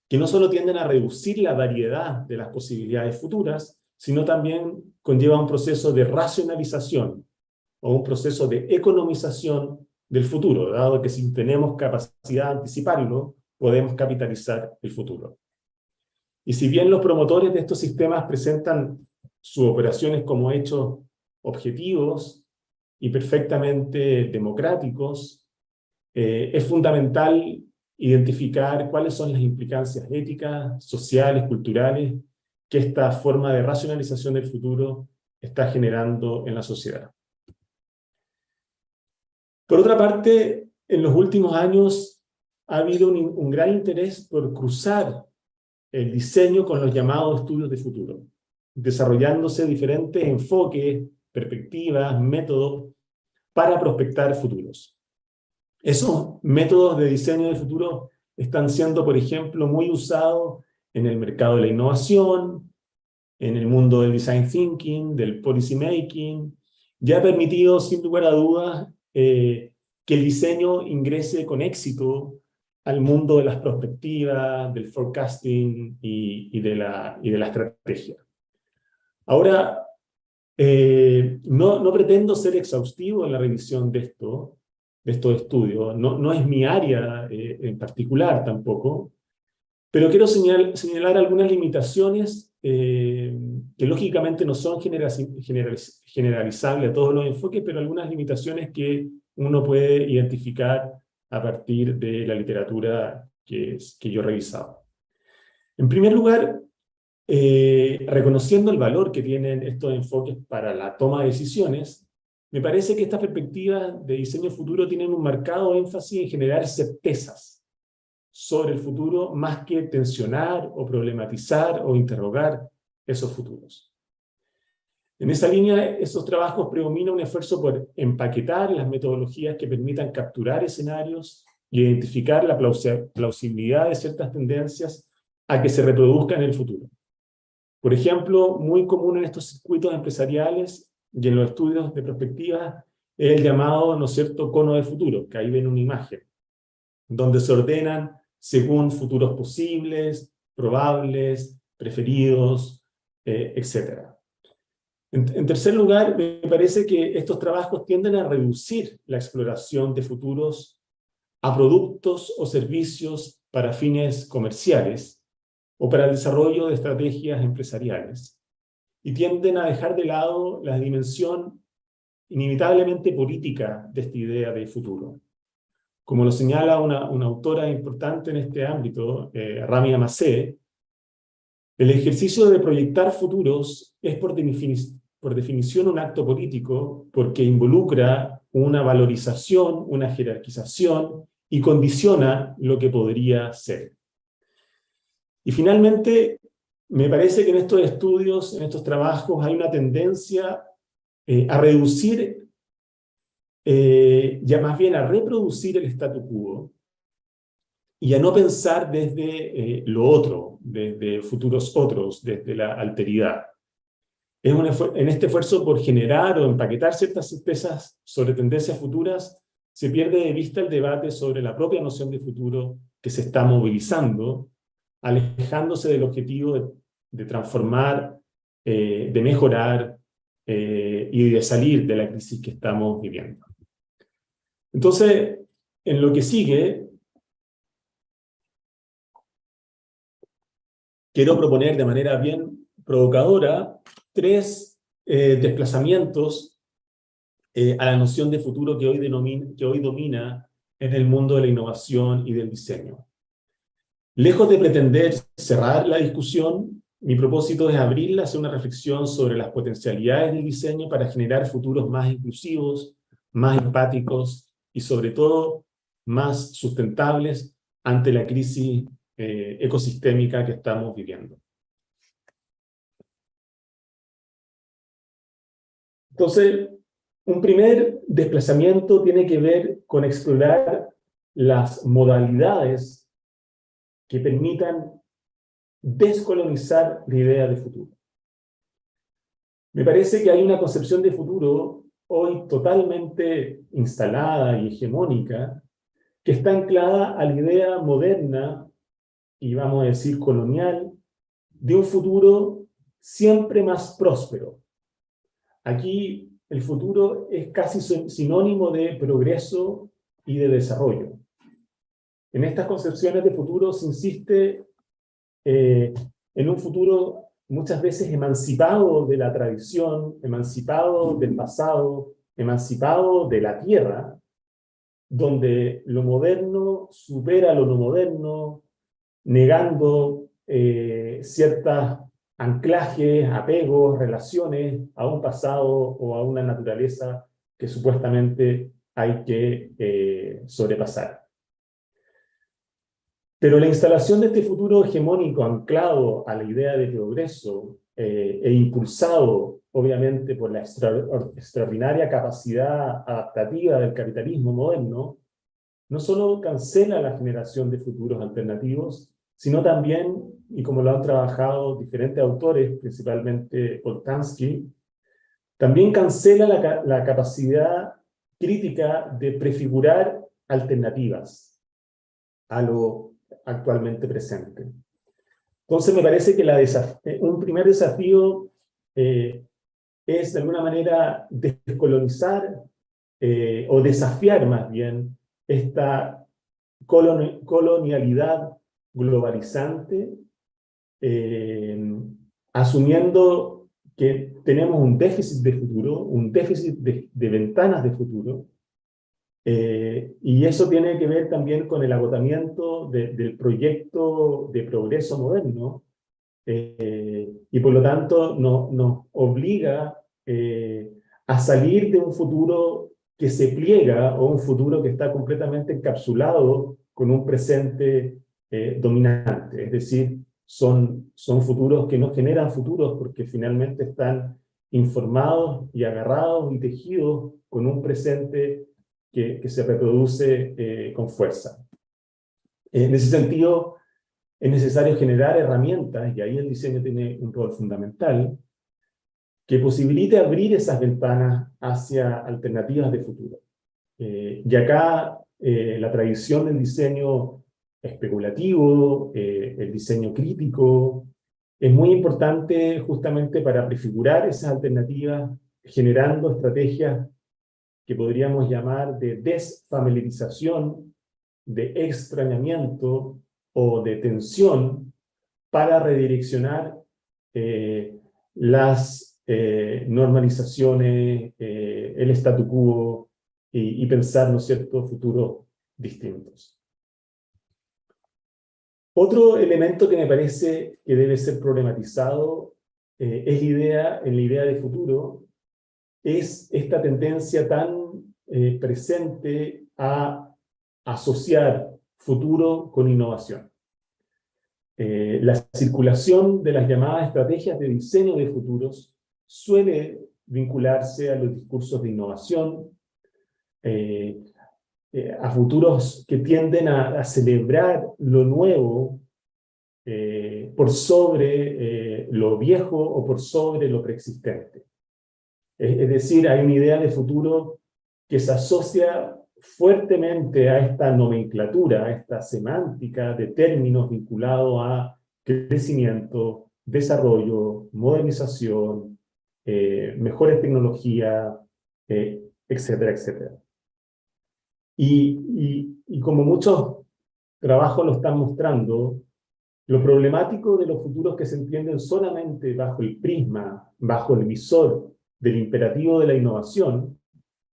que no solo tienden a reducir la variedad de las posibilidades futuras, sino también conlleva un proceso de racionalización o un proceso de economización del futuro, dado que si tenemos capacidad de anticiparlo, podemos capitalizar el futuro. Y si bien los promotores de estos sistemas presentan sus operaciones como hechos objetivos y perfectamente democráticos, es fundamental identificar cuáles son las implicancias éticas, sociales, culturales que esta forma de racionalización del futuro está generando en la sociedad. Por otra parte, en los últimos años ha habido un gran interés por cruzar el diseño con los llamados estudios de futuro, desarrollándose diferentes enfoques, perspectivas, métodos para prospectar futuros. Esos métodos de diseño de futuro están siendo, por ejemplo, muy usados en el mercado de la innovación, en el mundo del design thinking, del policy making, ya ha permitido, sin lugar a dudas, que el diseño ingrese con éxito al mundo de las perspectivas, del forecasting y de la estrategia. Ahora, no pretendo ser exhaustivo en la revisión de estos estudios, no es mi área en particular tampoco, pero quiero señalar algunas limitaciones que lógicamente no son generalizables a todos los enfoques, pero algunas limitaciones que uno puede identificar a partir de la literatura que yo he revisado. En primer lugar, reconociendo el valor que tienen estos enfoques para la toma de decisiones, me parece que estas perspectivas de diseño futuro tienen un marcado énfasis en generar certezas sobre el futuro más que tensionar o problematizar o interrogar esos futuros. En esa línea, esos trabajos predomina un esfuerzo por empaquetar las metodologías que permitan capturar escenarios y identificar la plausibilidad de ciertas tendencias a que se reproduzcan en el futuro. Por ejemplo, muy común en estos circuitos empresariales y en los estudios de perspectiva es el llamado, ¿no es cierto?, cono de futuro, que ahí ven una imagen, donde se ordenan según futuros posibles, probables, preferidos, etc. En tercer lugar, me parece que estos trabajos tienden a reducir la exploración de futuros a productos o servicios para fines comerciales o para el desarrollo de estrategias empresariales, y tienden a dejar de lado la dimensión inevitablemente política de esta idea de futuro. Como lo señala una autora importante en este ámbito, Rami Amaseh, el ejercicio de proyectar futuros es por definición un acto político porque involucra una valorización, una jerarquización y condiciona lo que podría ser. Y finalmente, me parece que en estos estudios, en estos trabajos, hay una tendencia a reducir, ya más bien a reproducir el statu quo y a no pensar desde lo otro, desde futuros otros, desde la alteridad. En este esfuerzo por generar o empaquetar ciertas certezas sobre tendencias futuras, se pierde de vista el debate sobre la propia noción de futuro que se está movilizando, alejándose del objetivo de transformar, de mejorar y de salir de la crisis que estamos viviendo. Entonces, en lo que sigue, quiero proponer de manera bien provocadora 3 desplazamientos a la noción de futuro que hoy domina en el mundo de la innovación y del diseño. Lejos de pretender cerrar la discusión, mi propósito es abrirla hacia una reflexión sobre las potencialidades del diseño para generar futuros más inclusivos, más empáticos y sobre todo más sustentables ante la crisis ecosistémica que estamos viviendo. Entonces, un primer desplazamiento tiene que ver con explorar las modalidades que permitan descolonizar la idea de futuro. Me parece que hay una concepción de futuro hoy totalmente instalada y hegemónica que está anclada a la idea moderna y vamos a decir colonial de un futuro siempre más próspero. Aquí el futuro es casi sinónimo de progreso y de desarrollo. En estas concepciones de futuro se insiste en un futuro muchas veces emancipado de la tradición, emancipado del pasado, emancipado de la tierra, donde lo moderno supera lo no moderno, negando ciertos anclajes, apegos, relaciones a un pasado o a una naturaleza que supuestamente hay que sobrepasar. Pero la instalación de este futuro hegemónico anclado a la idea de progreso e impulsado, obviamente, por la extraordinaria capacidad adaptativa del capitalismo moderno, no solo cancela la generación de futuros alternativos, sino también, y como lo han trabajado diferentes autores, principalmente Boltanski, también cancela la capacidad crítica de prefigurar alternativas a lo actualmente presente. Entonces me parece que un primer desafío es de alguna manera descolonizar o desafiar más bien esta colonialidad globalizante, asumiendo que tenemos un déficit de futuro, un déficit de ventanas de futuro, y eso tiene que ver también con el agotamiento del proyecto de progreso moderno, y por lo tanto nos obliga a salir de un futuro que se pliega o un futuro que está completamente encapsulado con un presente dominante. Es decir, son futuros que no generan futuros porque finalmente están informados y agarrados y tejidos con un presente que se reproduce con fuerza. En ese sentido, es necesario generar herramientas, y ahí el diseño tiene un rol fundamental, que posibilite abrir esas ventanas hacia alternativas de futuro. Y acá la tradición del diseño especulativo, el diseño crítico, es muy importante justamente para prefigurar esas alternativas, generando estrategias que podríamos llamar de desfamiliarización, de extrañamiento o de tensión para redireccionar las normalizaciones, el statu quo y pensar, ¿no es cierto?, futuros distintos. Otro elemento que me parece que debe ser problematizado es en la idea de futuro, es esta tendencia tan presente a asociar futuro con innovación. La circulación de las llamadas estrategias de diseño de futuros suele vincularse a los discursos de innovación, a futuros que tienden a celebrar lo nuevo por sobre lo viejo o por sobre lo preexistente. Es decir, hay una idea de futuro que se asocia fuertemente a esta nomenclatura, a esta semántica de términos vinculados a crecimiento, desarrollo, modernización, mejores tecnologías, etcétera, etcétera. Y como muchos trabajos lo están mostrando, lo problemático de los futuros que se entienden solamente bajo el prisma, bajo el visor del imperativo de la innovación,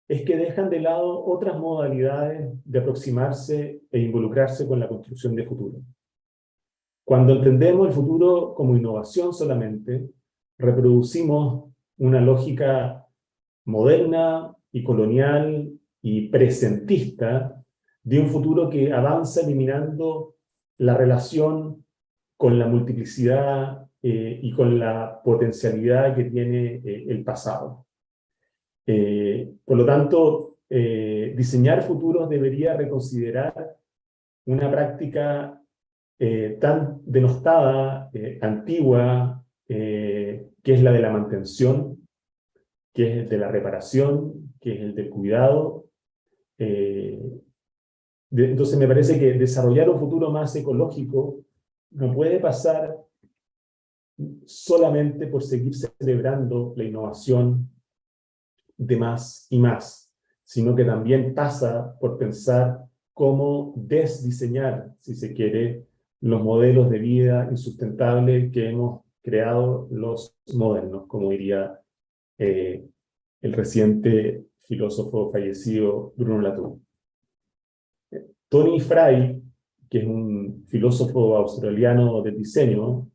es que dejan de lado otras modalidades de aproximarse e involucrarse con la construcción de futuro. Cuando entendemos el futuro como innovación solamente, reproducimos una lógica moderna y colonial y presentista de un futuro que avanza eliminando la relación con la multiplicidad y con la potencialidad que tiene el pasado. Por lo tanto, diseñar futuros debería reconsiderar una práctica tan denostada, antigua, que es la de la mantención, que es el de la reparación, que es el del cuidado. Entonces me parece que desarrollar un futuro más ecológico no puede pasar solamente por seguir celebrando la innovación de más y más, sino que también pasa por pensar cómo desdiseñar, si se quiere, los modelos de vida insustentables que hemos creado los modernos, como diría el reciente filósofo fallecido Bruno Latour. Tony Fry, que es un filósofo australiano del diseño,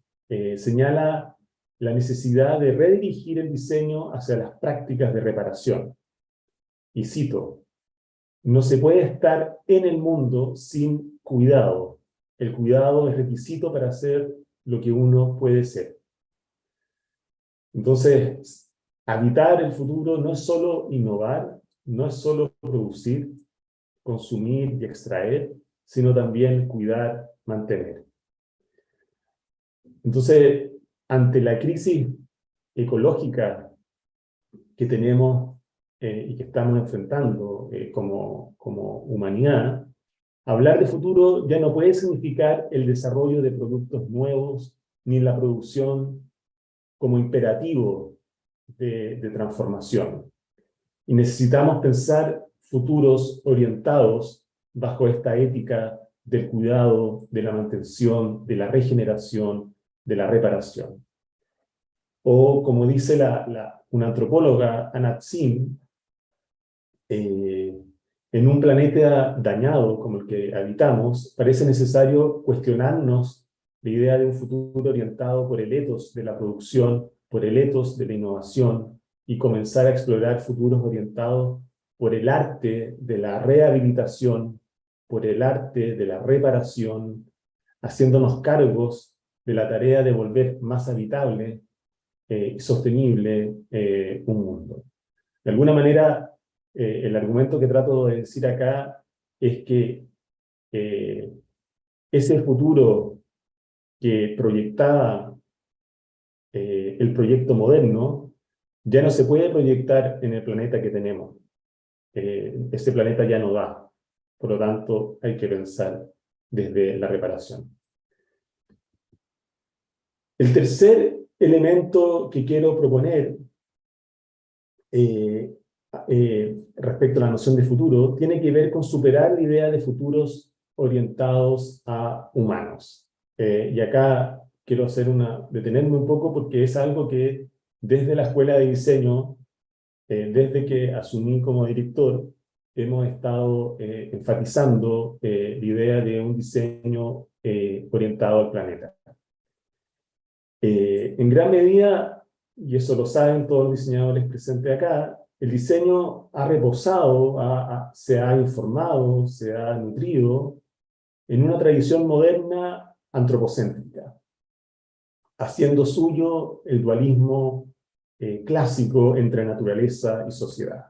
señala la necesidad de redirigir el diseño hacia las prácticas de reparación. Y cito, no se puede estar en el mundo sin cuidado. El cuidado es requisito para ser lo que uno puede ser. Entonces, habitar el futuro no es solo innovar, no es solo producir, consumir y extraer, sino también cuidar, mantener. Entonces, ante la crisis ecológica que tenemos y que estamos enfrentando como humanidad, hablar de futuro ya no puede significar el desarrollo de productos nuevos ni la producción como imperativo de transformación. Y necesitamos pensar futuros orientados bajo esta ética del cuidado, de la mantención, de la regeneración, de la reparación. O como dice una antropóloga, Anat Zinn, en un planeta dañado como el que habitamos, parece necesario cuestionarnos la idea de un futuro orientado por el ethos de la producción, por el ethos de la innovación, y comenzar a explorar futuros orientados por el arte de la rehabilitación, por el arte de la reparación, haciéndonos cargos de la tarea de volver más habitable y sostenible un mundo. De alguna manera, el argumento que trato de decir acá es que ese futuro que proyectaba el proyecto moderno ya no se puede proyectar en el planeta que tenemos. Ese planeta ya no da. Por lo tanto, hay que pensar desde la reparación. El tercer elemento que quiero proponer respecto a la noción de futuro tiene que ver con superar la idea de futuros orientados a humanos. Y acá quiero detenerme un poco porque es algo que desde la Escuela de Diseño, desde que asumí como director, hemos estado enfatizando la idea de un diseño orientado al planeta. En gran medida, y eso lo saben todos los diseñadores presentes acá, el diseño ha reposado, se ha informado, se ha nutrido en una tradición moderna antropocéntrica, haciendo suyo el dualismo clásico entre naturaleza y sociedad.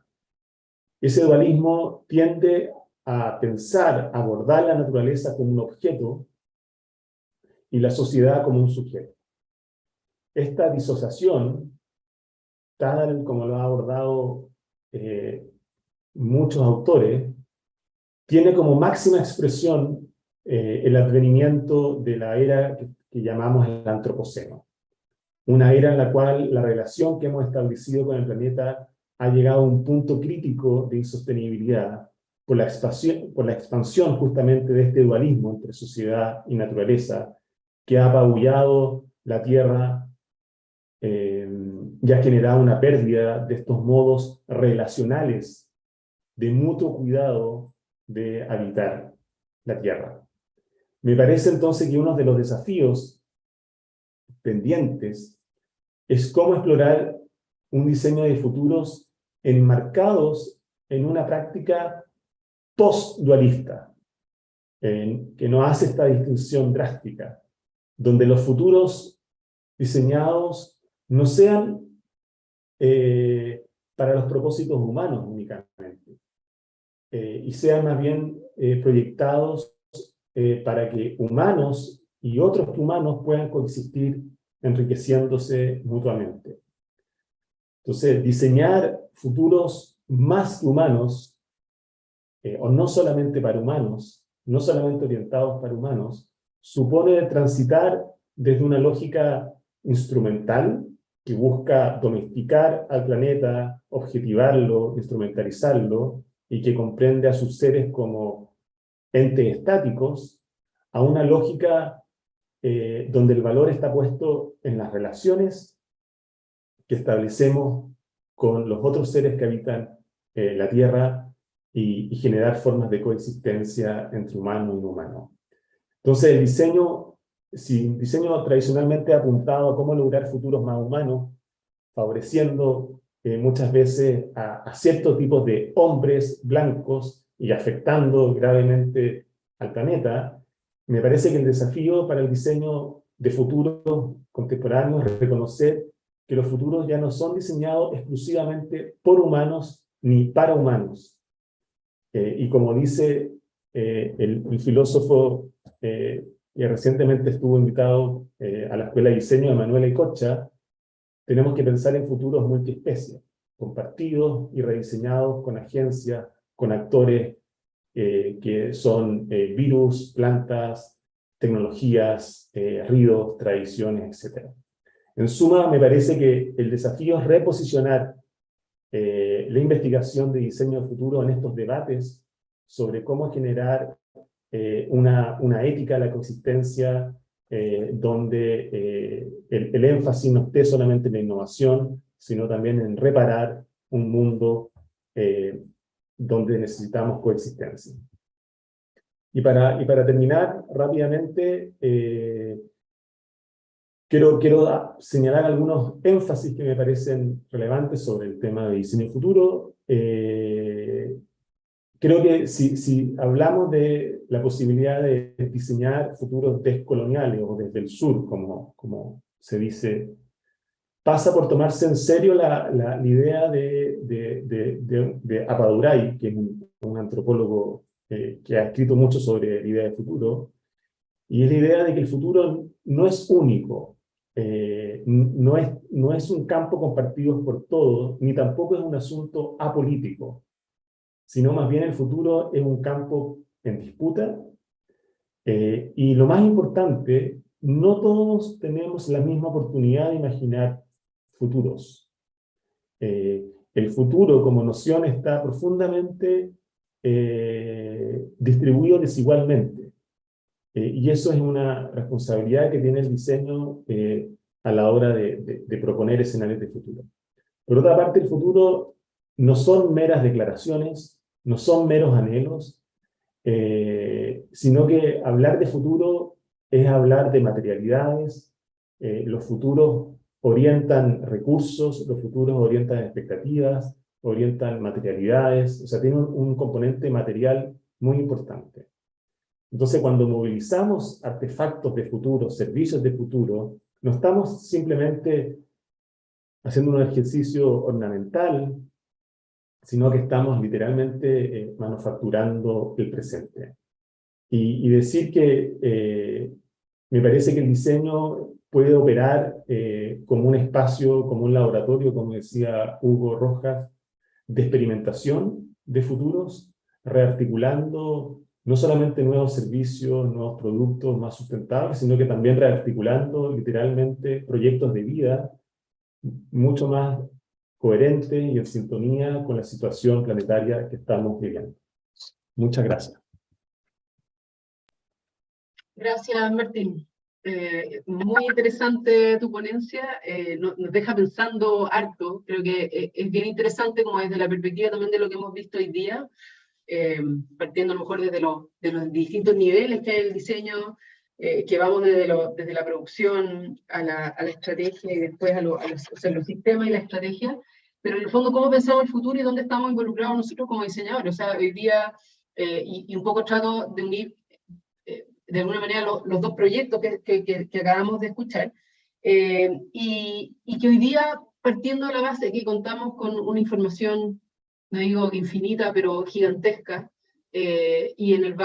Ese dualismo tiende a pensar, a abordar la naturaleza como un objeto y la sociedad como un sujeto. Esta disociación, tal como lo han abordado muchos autores, tiene como máxima expresión el advenimiento de la era que llamamos el Antropoceno. Una era en la cual la relación que hemos establecido con el planeta ha llegado a un punto crítico de insostenibilidad por la expansión justamente de este dualismo entre sociedad y naturaleza que ha apabullado la Tierra y ha generado una pérdida de estos modos relacionales de mutuo cuidado de habitar la Tierra. Me parece entonces que uno de los desafíos pendientes es cómo explorar un diseño de futuros enmarcados en una práctica post-dualista, que no hace esta distinción drástica, donde los futuros diseñados no sean para los propósitos humanos únicamente, y sean más bien proyectados para que humanos y otros humanos puedan coexistir enriqueciéndose mutuamente. Entonces, diseñar futuros más humanos, o no solamente para humanos, no solamente orientados para humanos, supone transitar desde una lógica instrumental que busca domesticar al planeta, objetivarlo, instrumentalizarlo, y que comprende a sus seres como entes estáticos, a una lógica donde el valor está puesto en las relaciones que establecemos con los otros seres que habitan la Tierra y generar formas de coexistencia entre humano y no humano. Entonces, el diseño, si el diseño tradicionalmente ha apuntado a cómo lograr futuros más humanos, favoreciendo muchas veces a ciertos tipos de hombres blancos y afectando gravemente al planeta, me parece que el desafío para el diseño de futuros contemporáneos es reconocer que los futuros ya no son diseñados exclusivamente por humanos ni para humanos. Y como dice el filósofo que recientemente estuvo invitado a la Escuela de Diseño de Manuel Ecocha, tenemos que pensar en futuros multiespecies, compartidos y rediseñados con agencias, con actores que son virus, plantas, tecnologías, ritos, tradiciones, etc. En suma, me parece que el desafío es reposicionar la investigación de diseño de futuro en estos debates sobre cómo generar una ética de la coexistencia donde el énfasis no esté solamente en la innovación, sino también en reparar un mundo donde necesitamos coexistencia. Y para terminar rápidamente, quiero señalar algunos énfasis que me parecen relevantes sobre el tema de diseño futuro. Creo que si hablamos de la posibilidad de diseñar futuros descoloniales o desde el sur, como se dice, pasa por tomarse en serio la idea de Appadurai, que es un antropólogo que ha escrito mucho sobre la idea de futuro, y es la idea de que el futuro no es único, no es un campo compartido por todos, ni tampoco es un asunto apolítico, sino más bien el futuro es un campo en disputa, y lo más importante, no todos tenemos la misma oportunidad de imaginar futuros. El futuro como noción está profundamente distribuido desigualmente, y eso es una responsabilidad que tiene el diseño a la hora de proponer escenarios de futuro. Por otra parte, el futuro no son meras declaraciones, no son meros anhelos, sino que hablar de futuro es hablar de materialidades. Los futuros orientan recursos, los futuros orientan expectativas, orientan materialidades, o sea, tiene un componente material muy importante. Entonces, cuando movilizamos artefactos de futuro, servicios de futuro, no estamos simplemente haciendo un ejercicio ornamental, sino que estamos literalmente manufacturando el presente. Y decir que me parece que el diseño puede operar como un espacio, como un laboratorio, como decía Hugo Rojas, de experimentación de futuros, rearticulando no solamente nuevos servicios, nuevos productos más sustentables, sino que también rearticulando literalmente proyectos de vida mucho más coherente y en sintonía con la situación planetaria que estamos viviendo. Muchas gracias. Gracias, Martín. Muy interesante tu ponencia, nos deja pensando harto. Creo que es bien interesante como desde la perspectiva también de lo que hemos visto hoy día, partiendo a lo mejor desde los distintos niveles que hay en el diseño, que vamos desde la producción a la estrategia y después a los sistemas y la estrategia, pero en el fondo cómo pensamos el futuro y dónde estamos involucrados nosotros como diseñadores. O sea, hoy día, y un poco trato de unir de alguna manera los dos proyectos que acabamos de escuchar, y que hoy día, partiendo de la base de que contamos con una información, no digo infinita, pero gigantesca, y en el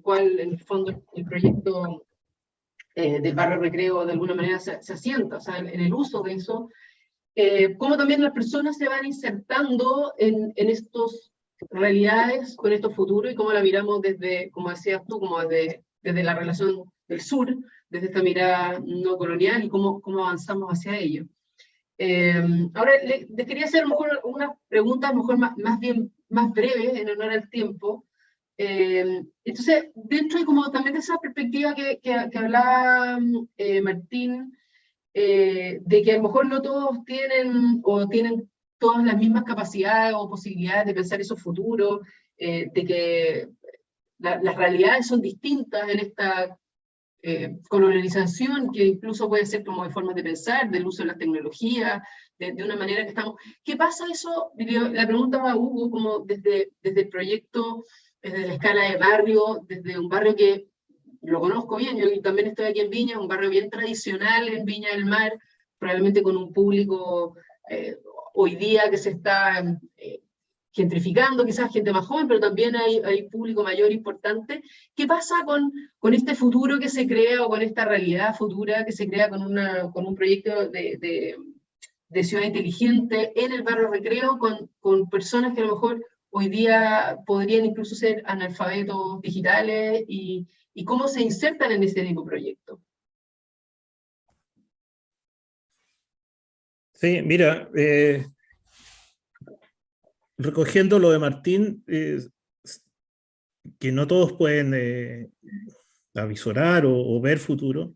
cual, en el fondo, el proyecto del barrio recreo de alguna manera se asienta, o sea, en el uso de eso, cómo también las personas se van insertando en estas realidades con estos futuros y cómo la miramos desde, como decías tú, como desde la relación del sur, desde esta mirada no colonial y cómo avanzamos hacia ello. Ahora, les quería hacer a lo mejor unas preguntas, a lo mejor más breves en honor al tiempo. Entonces, dentro de como también de esa perspectiva que hablaba Martín, de que a lo mejor no todos tienen todas las mismas capacidades o posibilidades de pensar esos futuros, de que las realidades son distintas en esta colonización, que incluso puede ser como de formas de pensar, del uso de las tecnologías, de una manera que estamos... ¿Qué pasa eso? La pregunta va a Hugo, como desde el proyecto, desde la escala de barrio, desde un barrio que lo conozco bien, yo también estoy aquí en Viña, un barrio bien tradicional en Viña del Mar, probablemente con un público hoy día que se está gentrificando, quizás gente más joven, pero también hay público mayor importante. ¿Qué pasa con este futuro que se crea o con esta realidad futura que se crea con un proyecto de ciudad inteligente en el barrio Recreo con personas que a lo mejor hoy día podrían incluso ser analfabetos digitales y cómo se insertan en este tipo de proyecto? Sí, mira, recogiendo lo de Martín, que no todos pueden avisorar o ver futuro,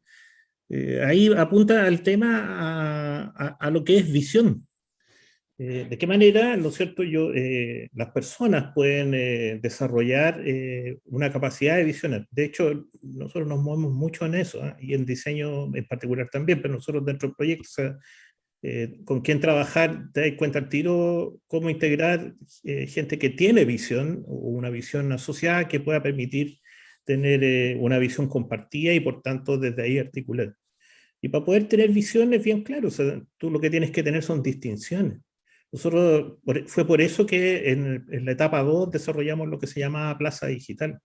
ahí apunta al tema a lo que es visión. ¿De qué manera, no es cierto, las personas pueden desarrollar una capacidad de visionar? De hecho, nosotros nos movemos mucho en eso, ¿eh? Y en diseño en particular también, pero nosotros dentro del proyecto, o sea, con quién trabajar, te das cuenta al tiro cómo integrar gente que tiene visión o una visión asociada que pueda permitir tener una visión compartida y por tanto desde ahí articular. Y para poder tener visiones bien claro, o sea, tú lo que tienes que tener son distinciones. Nosotros, fue por eso que en la etapa 2 desarrollamos lo que se llama Plaza Digital.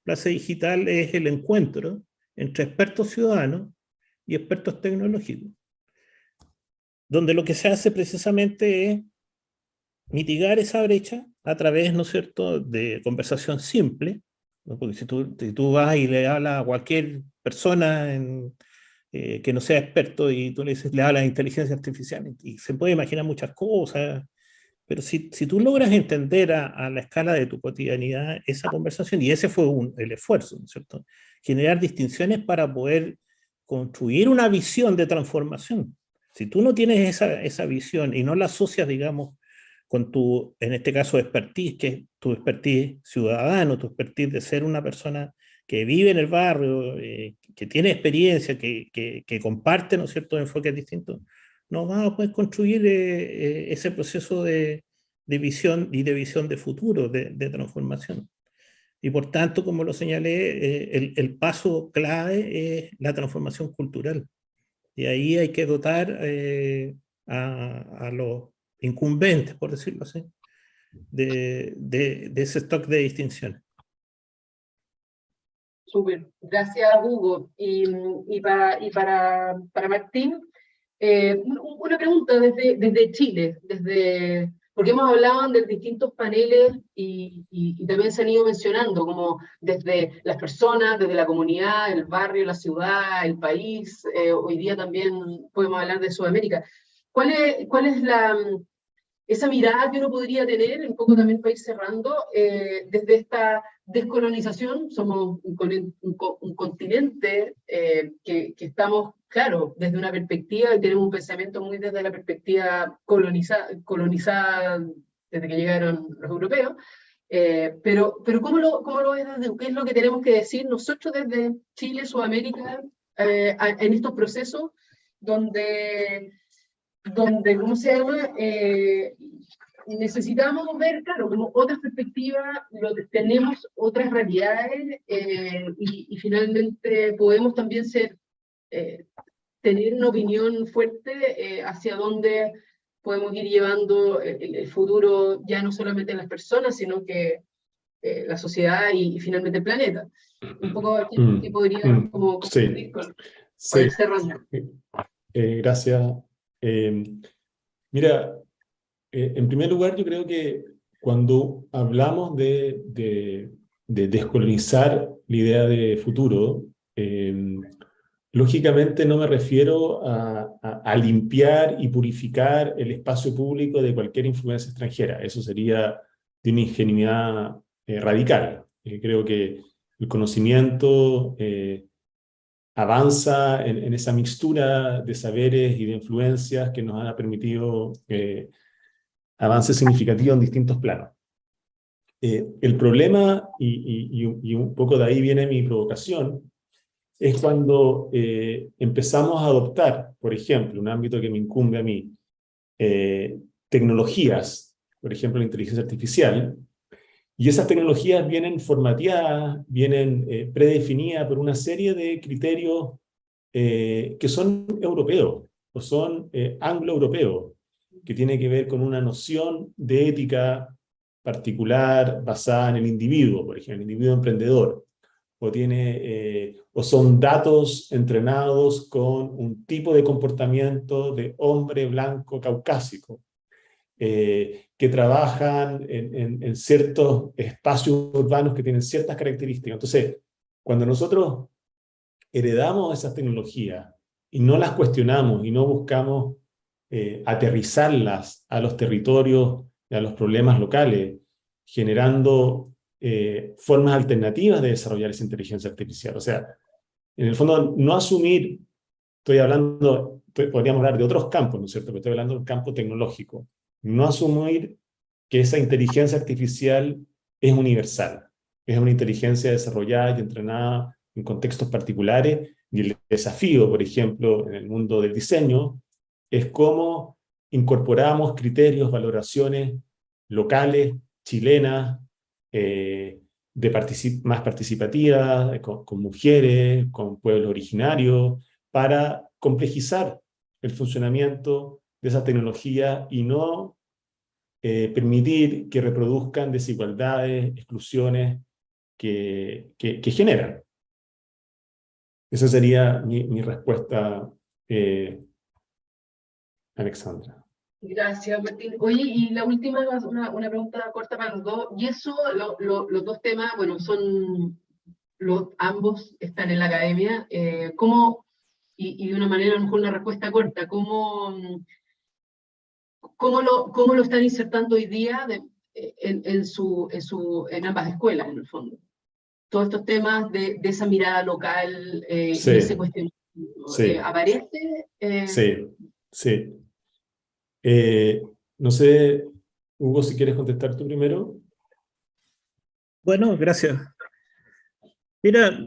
Plaza Digital es el encuentro entre expertos ciudadanos y expertos tecnológicos, donde lo que se hace precisamente es mitigar esa brecha a través, ¿no es cierto?, de conversación simple, ¿no? Porque si tú vas y le hablas a cualquier persona que no sea experto y tú le dices, le hablas de inteligencia artificial y se puede imaginar muchas cosas, pero si tú logras entender a la escala de tu cotidianidad esa conversación, y ese fue el esfuerzo, ¿no es cierto?, generar distinciones para poder construir una visión de transformación. Si tú no tienes esa visión y no la asocias, digamos, con tu, en este caso, expertise, que es tu expertise ciudadano, tu expertise de ser una persona que vive en el barrio, que tiene experiencia, que comparte, ¿no es cierto?, enfoques distintos, no vas a poder construir ese proceso de visión y de visión de futuro, de transformación. Y por tanto, como lo señalé, el paso clave es la transformación cultural. Y ahí hay que dotar a los incumbentes, por decirlo así, de ese stock de distinciones. Súper, gracias Hugo. Y para Martín, una pregunta desde Chile, porque hemos hablado de distintos paneles y también se han ido mencionando, como desde las personas, desde la comunidad, el barrio, la ciudad, el país, hoy día también podemos hablar de Sudamérica. ¿Cuál es esa mirada que uno podría tener, un poco también para ir cerrando, desde esta descolonización? Somos un continente que estamos, claro, desde una perspectiva, y tenemos un pensamiento muy desde la perspectiva colonizada desde que llegaron los europeos, pero ¿cómo lo ves desde qué es lo que tenemos que decir nosotros desde Chile, Sudamérica, en estos procesos donde ¿cómo se llama? Necesitamos ver, claro, como otras perspectivas, tenemos otras realidades y finalmente podemos también tener una opinión fuerte hacia dónde podemos ir llevando el futuro, ya no solamente en las personas, sino que la sociedad y finalmente el planeta. Un poco aquí podría como sí, para ir sí. cerrando. Gracias. Mira, en primer lugar, yo creo que cuando hablamos de descolonizar la idea de futuro, lógicamente no me refiero a limpiar y purificar el espacio público de cualquier influencia extranjera. Eso sería de una ingenuidad radical. Creo que el conocimiento avanza en esa mixtura de saberes y de influencias que nos ha permitido avances significativos en distintos planos. El problema, y un poco de ahí viene mi provocación, es cuando empezamos a adoptar, por ejemplo, un ámbito que me incumbe a mí, tecnologías, por ejemplo, la inteligencia artificial, y esas tecnologías vienen formateadas, vienen predefinidas por una serie de criterios que son europeos, o son anglo-europeos, que tiene que ver con una noción de ética particular basada en el individuo, por ejemplo, el individuo emprendedor, o son datos entrenados con un tipo de comportamiento de hombre blanco caucásico, que trabajan en ciertos espacios urbanos que tienen ciertas características. Entonces, cuando nosotros heredamos esas tecnologías y no las cuestionamos y no buscamos aterrizarlas a los territorios y a los problemas locales, generando formas alternativas de desarrollar esa inteligencia artificial. O sea, en el fondo, no asumir, podríamos hablar de otros campos, ¿no es cierto? Pero estoy hablando del campo tecnológico. No asumir que esa inteligencia artificial es universal, es una inteligencia desarrollada y entrenada en contextos particulares, y el desafío, por ejemplo, en el mundo del diseño, es cómo incorporamos criterios, valoraciones locales, chilenas, más participativas, con mujeres, con pueblos originarios, para complejizar el funcionamiento de esa tecnología y no permitir que reproduzcan desigualdades, exclusiones que generan. Esa sería mi respuesta, Alexandra. Gracias, Martín. Oye, y la última, una pregunta corta para los dos. Y eso, los dos temas, bueno, ambos están en la academia. ¿Cómo, y de una manera, a lo mejor una respuesta corta, cómo lo están insertando hoy día en ambas escuelas, en el fondo? Todos estos temas de esa mirada local Sí. y ese cuestionamiento. Sí. ¿Aparece? Sí, sí. No sé, Hugo, si quieres contestar tú primero. Bueno, gracias. Mira,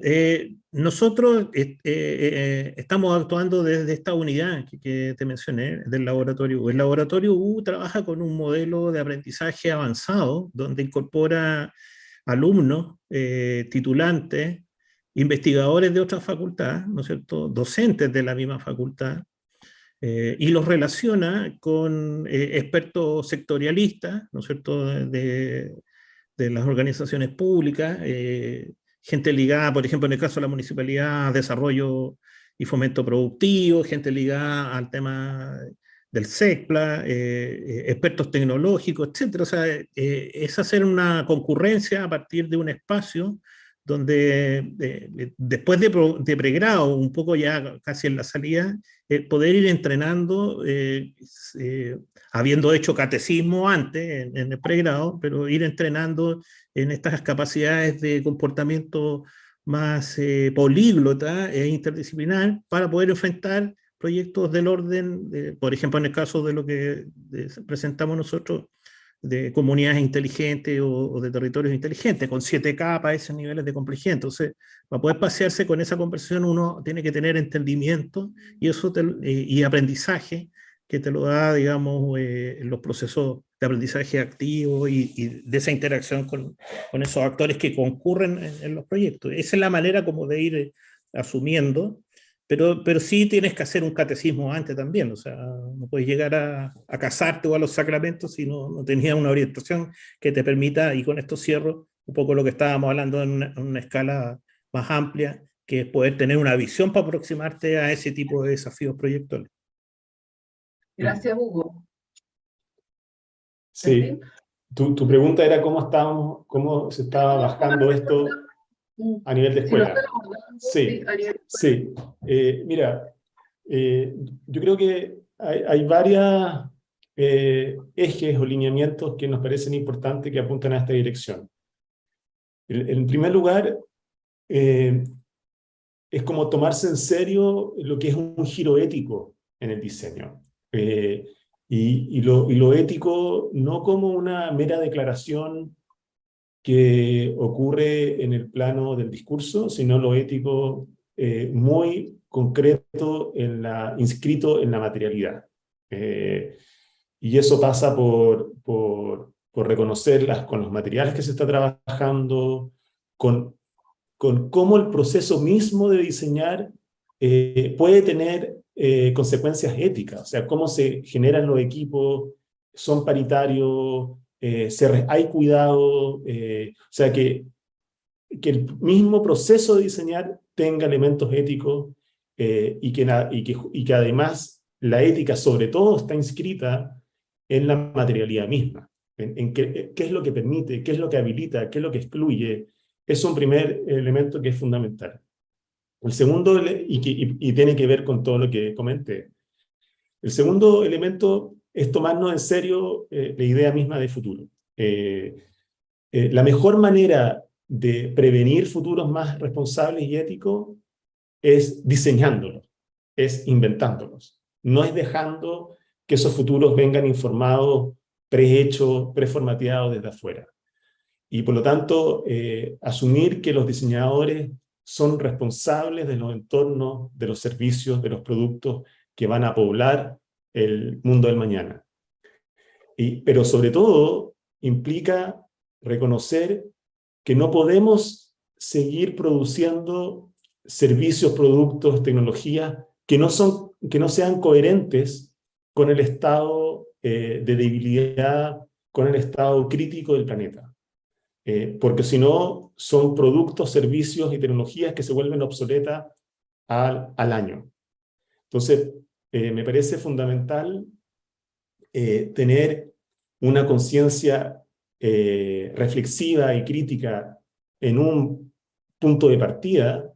nosotros estamos actuando desde esta unidad que te mencioné, del laboratorio U. El laboratorio U trabaja con un modelo de aprendizaje avanzado, donde incorpora alumnos, titulantes, investigadores de otras facultades, ¿no es cierto?, docentes de la misma facultad, y los relaciona con expertos sectorialistas, ¿no es cierto?, de las organizaciones públicas, gente ligada, por ejemplo, en el caso de la municipalidad, a desarrollo y fomento productivo, gente ligada al tema del SECPLA, expertos tecnológicos, etc. O sea, es hacer una concurrencia a partir de un espacio donde después de pregrado, un poco ya casi en la salida, poder ir entrenando, habiendo hecho catecismo antes, en el pregrado, pero ir entrenando en estas capacidades de comportamiento más políglota e interdisciplinar para poder enfrentar proyectos del orden, por ejemplo, en el caso de lo que presentamos nosotros, de comunidades inteligentes o de territorios inteligentes, con 7 capas, esos niveles de complejidad. Entonces, para poder pasearse con esa conversación, uno tiene que tener entendimiento y, y aprendizaje que te lo da, digamos, los procesos de aprendizaje activo y de esa interacción con esos actores que concurren en los proyectos. Esa es la manera como de ir asumiendo, pero sí tienes que hacer un catecismo antes también, o sea, no puedes llegar a casarte o a los sacramentos si no tenías una orientación que te permita, y con esto cierro un poco lo que estábamos hablando en una escala más amplia, que es poder tener una visión para aproximarte a ese tipo de desafíos proyectuales. Gracias, Hugo. Sí, tu pregunta era cómo se estaba bajando esto a nivel de escuela. Sí, sí. Mira, yo creo que hay varias ejes o lineamientos que nos parecen importantes que apuntan a esta dirección. En primer lugar, es como tomarse en serio lo que es un giro ético en el diseño. Y lo ético no como una mera declaración que ocurre en el plano del discurso, sino lo ético muy concreto, inscrito en la materialidad. Y eso pasa por reconocer con los materiales que se está trabajando, con cómo el proceso mismo de diseñar puede tener consecuencias éticas, o sea, cómo se generan los equipos, son paritarios, hay cuidado, o sea, que el mismo proceso de diseñar tenga elementos éticos y que además la ética sobre todo está inscrita en la materialidad misma, en qué es lo que permite, qué es lo que habilita, qué es lo que excluye. Es un primer elemento que es fundamental. El segundo, y tiene que ver con todo lo que comenté, el segundo elemento es tomarnos en serio la idea misma de futuro. La mejor manera de prevenir futuros más responsables y éticos es diseñándolos, es inventándolos. No es dejando que esos futuros vengan informados, prehechos, preformateados desde afuera. Y por lo tanto, asumir que los diseñadores son responsables de los entornos, de los servicios, de los productos que van a poblar el mundo del mañana. Pero sobre todo, implica reconocer que no podemos seguir produciendo servicios, productos, tecnologías que no sean coherentes con el estado de debilidad, con el estado crítico del planeta. Porque si no, son productos, servicios y tecnologías que se vuelven obsoletas al año. Entonces, me parece fundamental tener una conciencia reflexiva y crítica en un punto de partida,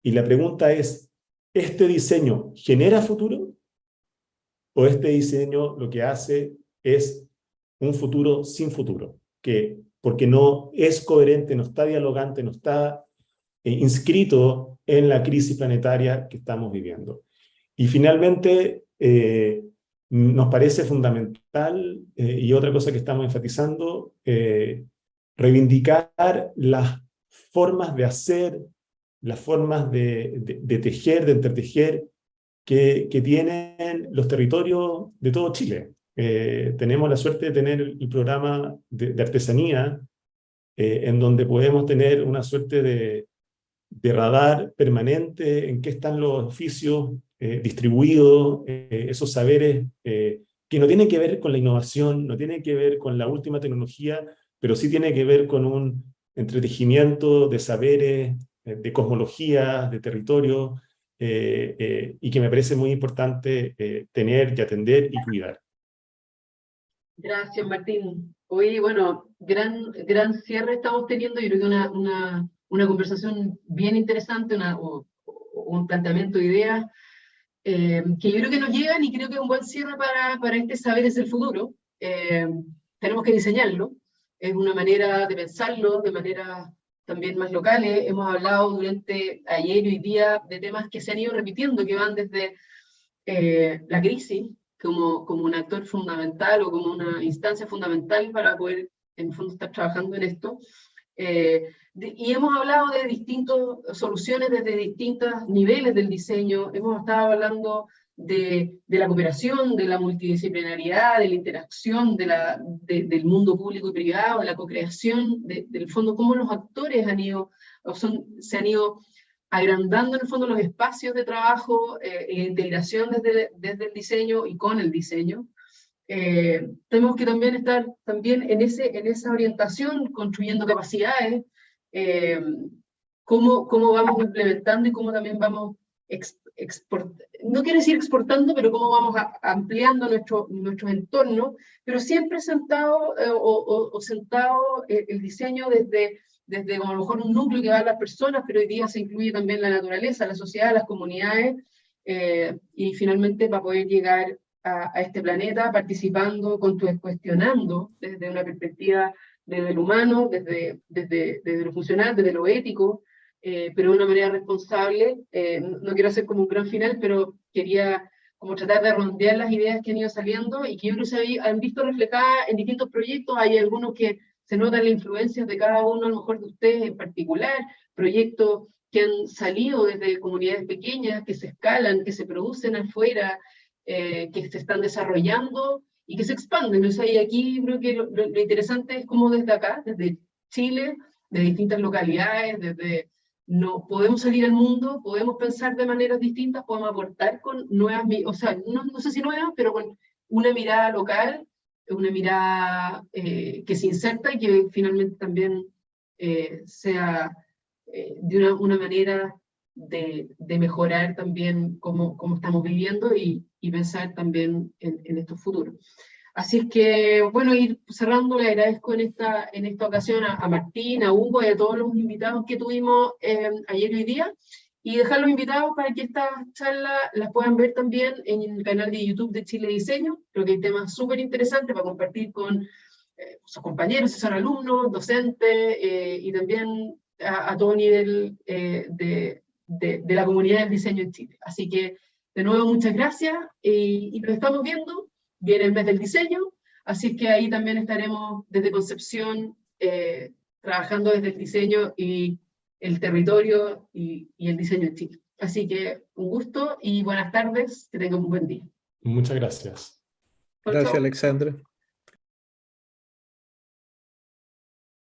y la pregunta es, ¿este diseño genera futuro? ¿O este diseño lo que hace es un futuro sin futuro? Porque no es coherente, no está dialogante, no está inscrito en la crisis planetaria que estamos viviendo. Y finalmente, nos parece fundamental, y otra cosa que estamos enfatizando, reivindicar las formas de hacer, las formas de tejer, de entretejer, que tienen los territorios de todo Chile. Tenemos la suerte de tener el programa de artesanía, en donde podemos tener una suerte de radar permanente en qué están los oficios distribuidos, esos saberes que no tienen que ver con la innovación, no tienen que ver con la última tecnología, pero sí tiene que ver con un entretejimiento de saberes, de cosmología, de territorio, y que me parece muy importante tener y atender y cuidar. Gracias, Martín. Hoy, bueno, gran cierre estamos teniendo. Yo creo que una conversación bien interesante, un planteamiento de ideas que yo creo que nos llegan, y creo que es un buen cierre para este saber es el futuro. Tenemos que diseñarlo. Es una manera de pensarlo, de maneras también más locales. Hemos hablado durante ayer y hoy día de temas que se han ido repitiendo, que van desde la crisis, como un actor fundamental o como una instancia fundamental para poder, en el fondo, estar trabajando en esto. Y hemos hablado de distintas soluciones desde distintos niveles del diseño. Hemos estado hablando de la cooperación, de la multidisciplinariedad, de la interacción del mundo público y privado, de la co-creación, del fondo, cómo los actores se han ido agrandando en el fondo los espacios de trabajo e integración desde el diseño y con el diseño. Tenemos que también estar en esa orientación, construyendo capacidades, cómo vamos implementando y cómo también vamos no quiero decir exportando, pero cómo vamos ampliando nuestros entornos, pero siempre sentado el diseño desde como a lo mejor un núcleo que va a las personas, pero hoy día se incluye también la naturaleza, la sociedad, las comunidades, y finalmente para poder llegar a este planeta participando, cuestionando desde una perspectiva desde lo humano, desde lo funcional, desde lo ético, pero de una manera responsable. No quiero hacer como un gran final, pero quería como tratar de rondear las ideas que han ido saliendo y que yo creo que se han visto reflejadas en distintos proyectos. Hay algunos que se notan las influencias de cada uno, a lo mejor de ustedes en particular, proyectos que han salido desde comunidades pequeñas, que se escalan, que se producen afuera, que se están desarrollando y que se expanden. O sea, y aquí creo que lo interesante es cómo desde acá, desde Chile, de distintas localidades, desde no podemos salir al mundo, podemos pensar de maneras distintas, podemos aportar con nuevas, o sea, no sé si nuevas, pero con una mirada local, una mirada que se inserta y que finalmente también sea de una manera de mejorar también cómo estamos viviendo y pensar también en estos futuros. Así es que, bueno, ir cerrando, le agradezco en esta ocasión a Martín, a Hugo y a todos los invitados que tuvimos ayer y hoy día, y dejarlos invitados para que estas charlas las puedan ver también en el canal de YouTube de Chile Diseño. Creo que hay temas súper interesantes para compartir con sus compañeros, si son alumnos, docentes, y también a todo nivel de la comunidad del diseño en Chile. Así que, de nuevo, muchas gracias, y nos estamos viendo. Viene el mes del diseño, así que ahí también estaremos desde Concepción, trabajando desde el diseño y el territorio y el diseño en Chile. Así que un gusto y buenas tardes, que tengan un buen día. Muchas gracias. Chau, Gracias, chau. Alexandra.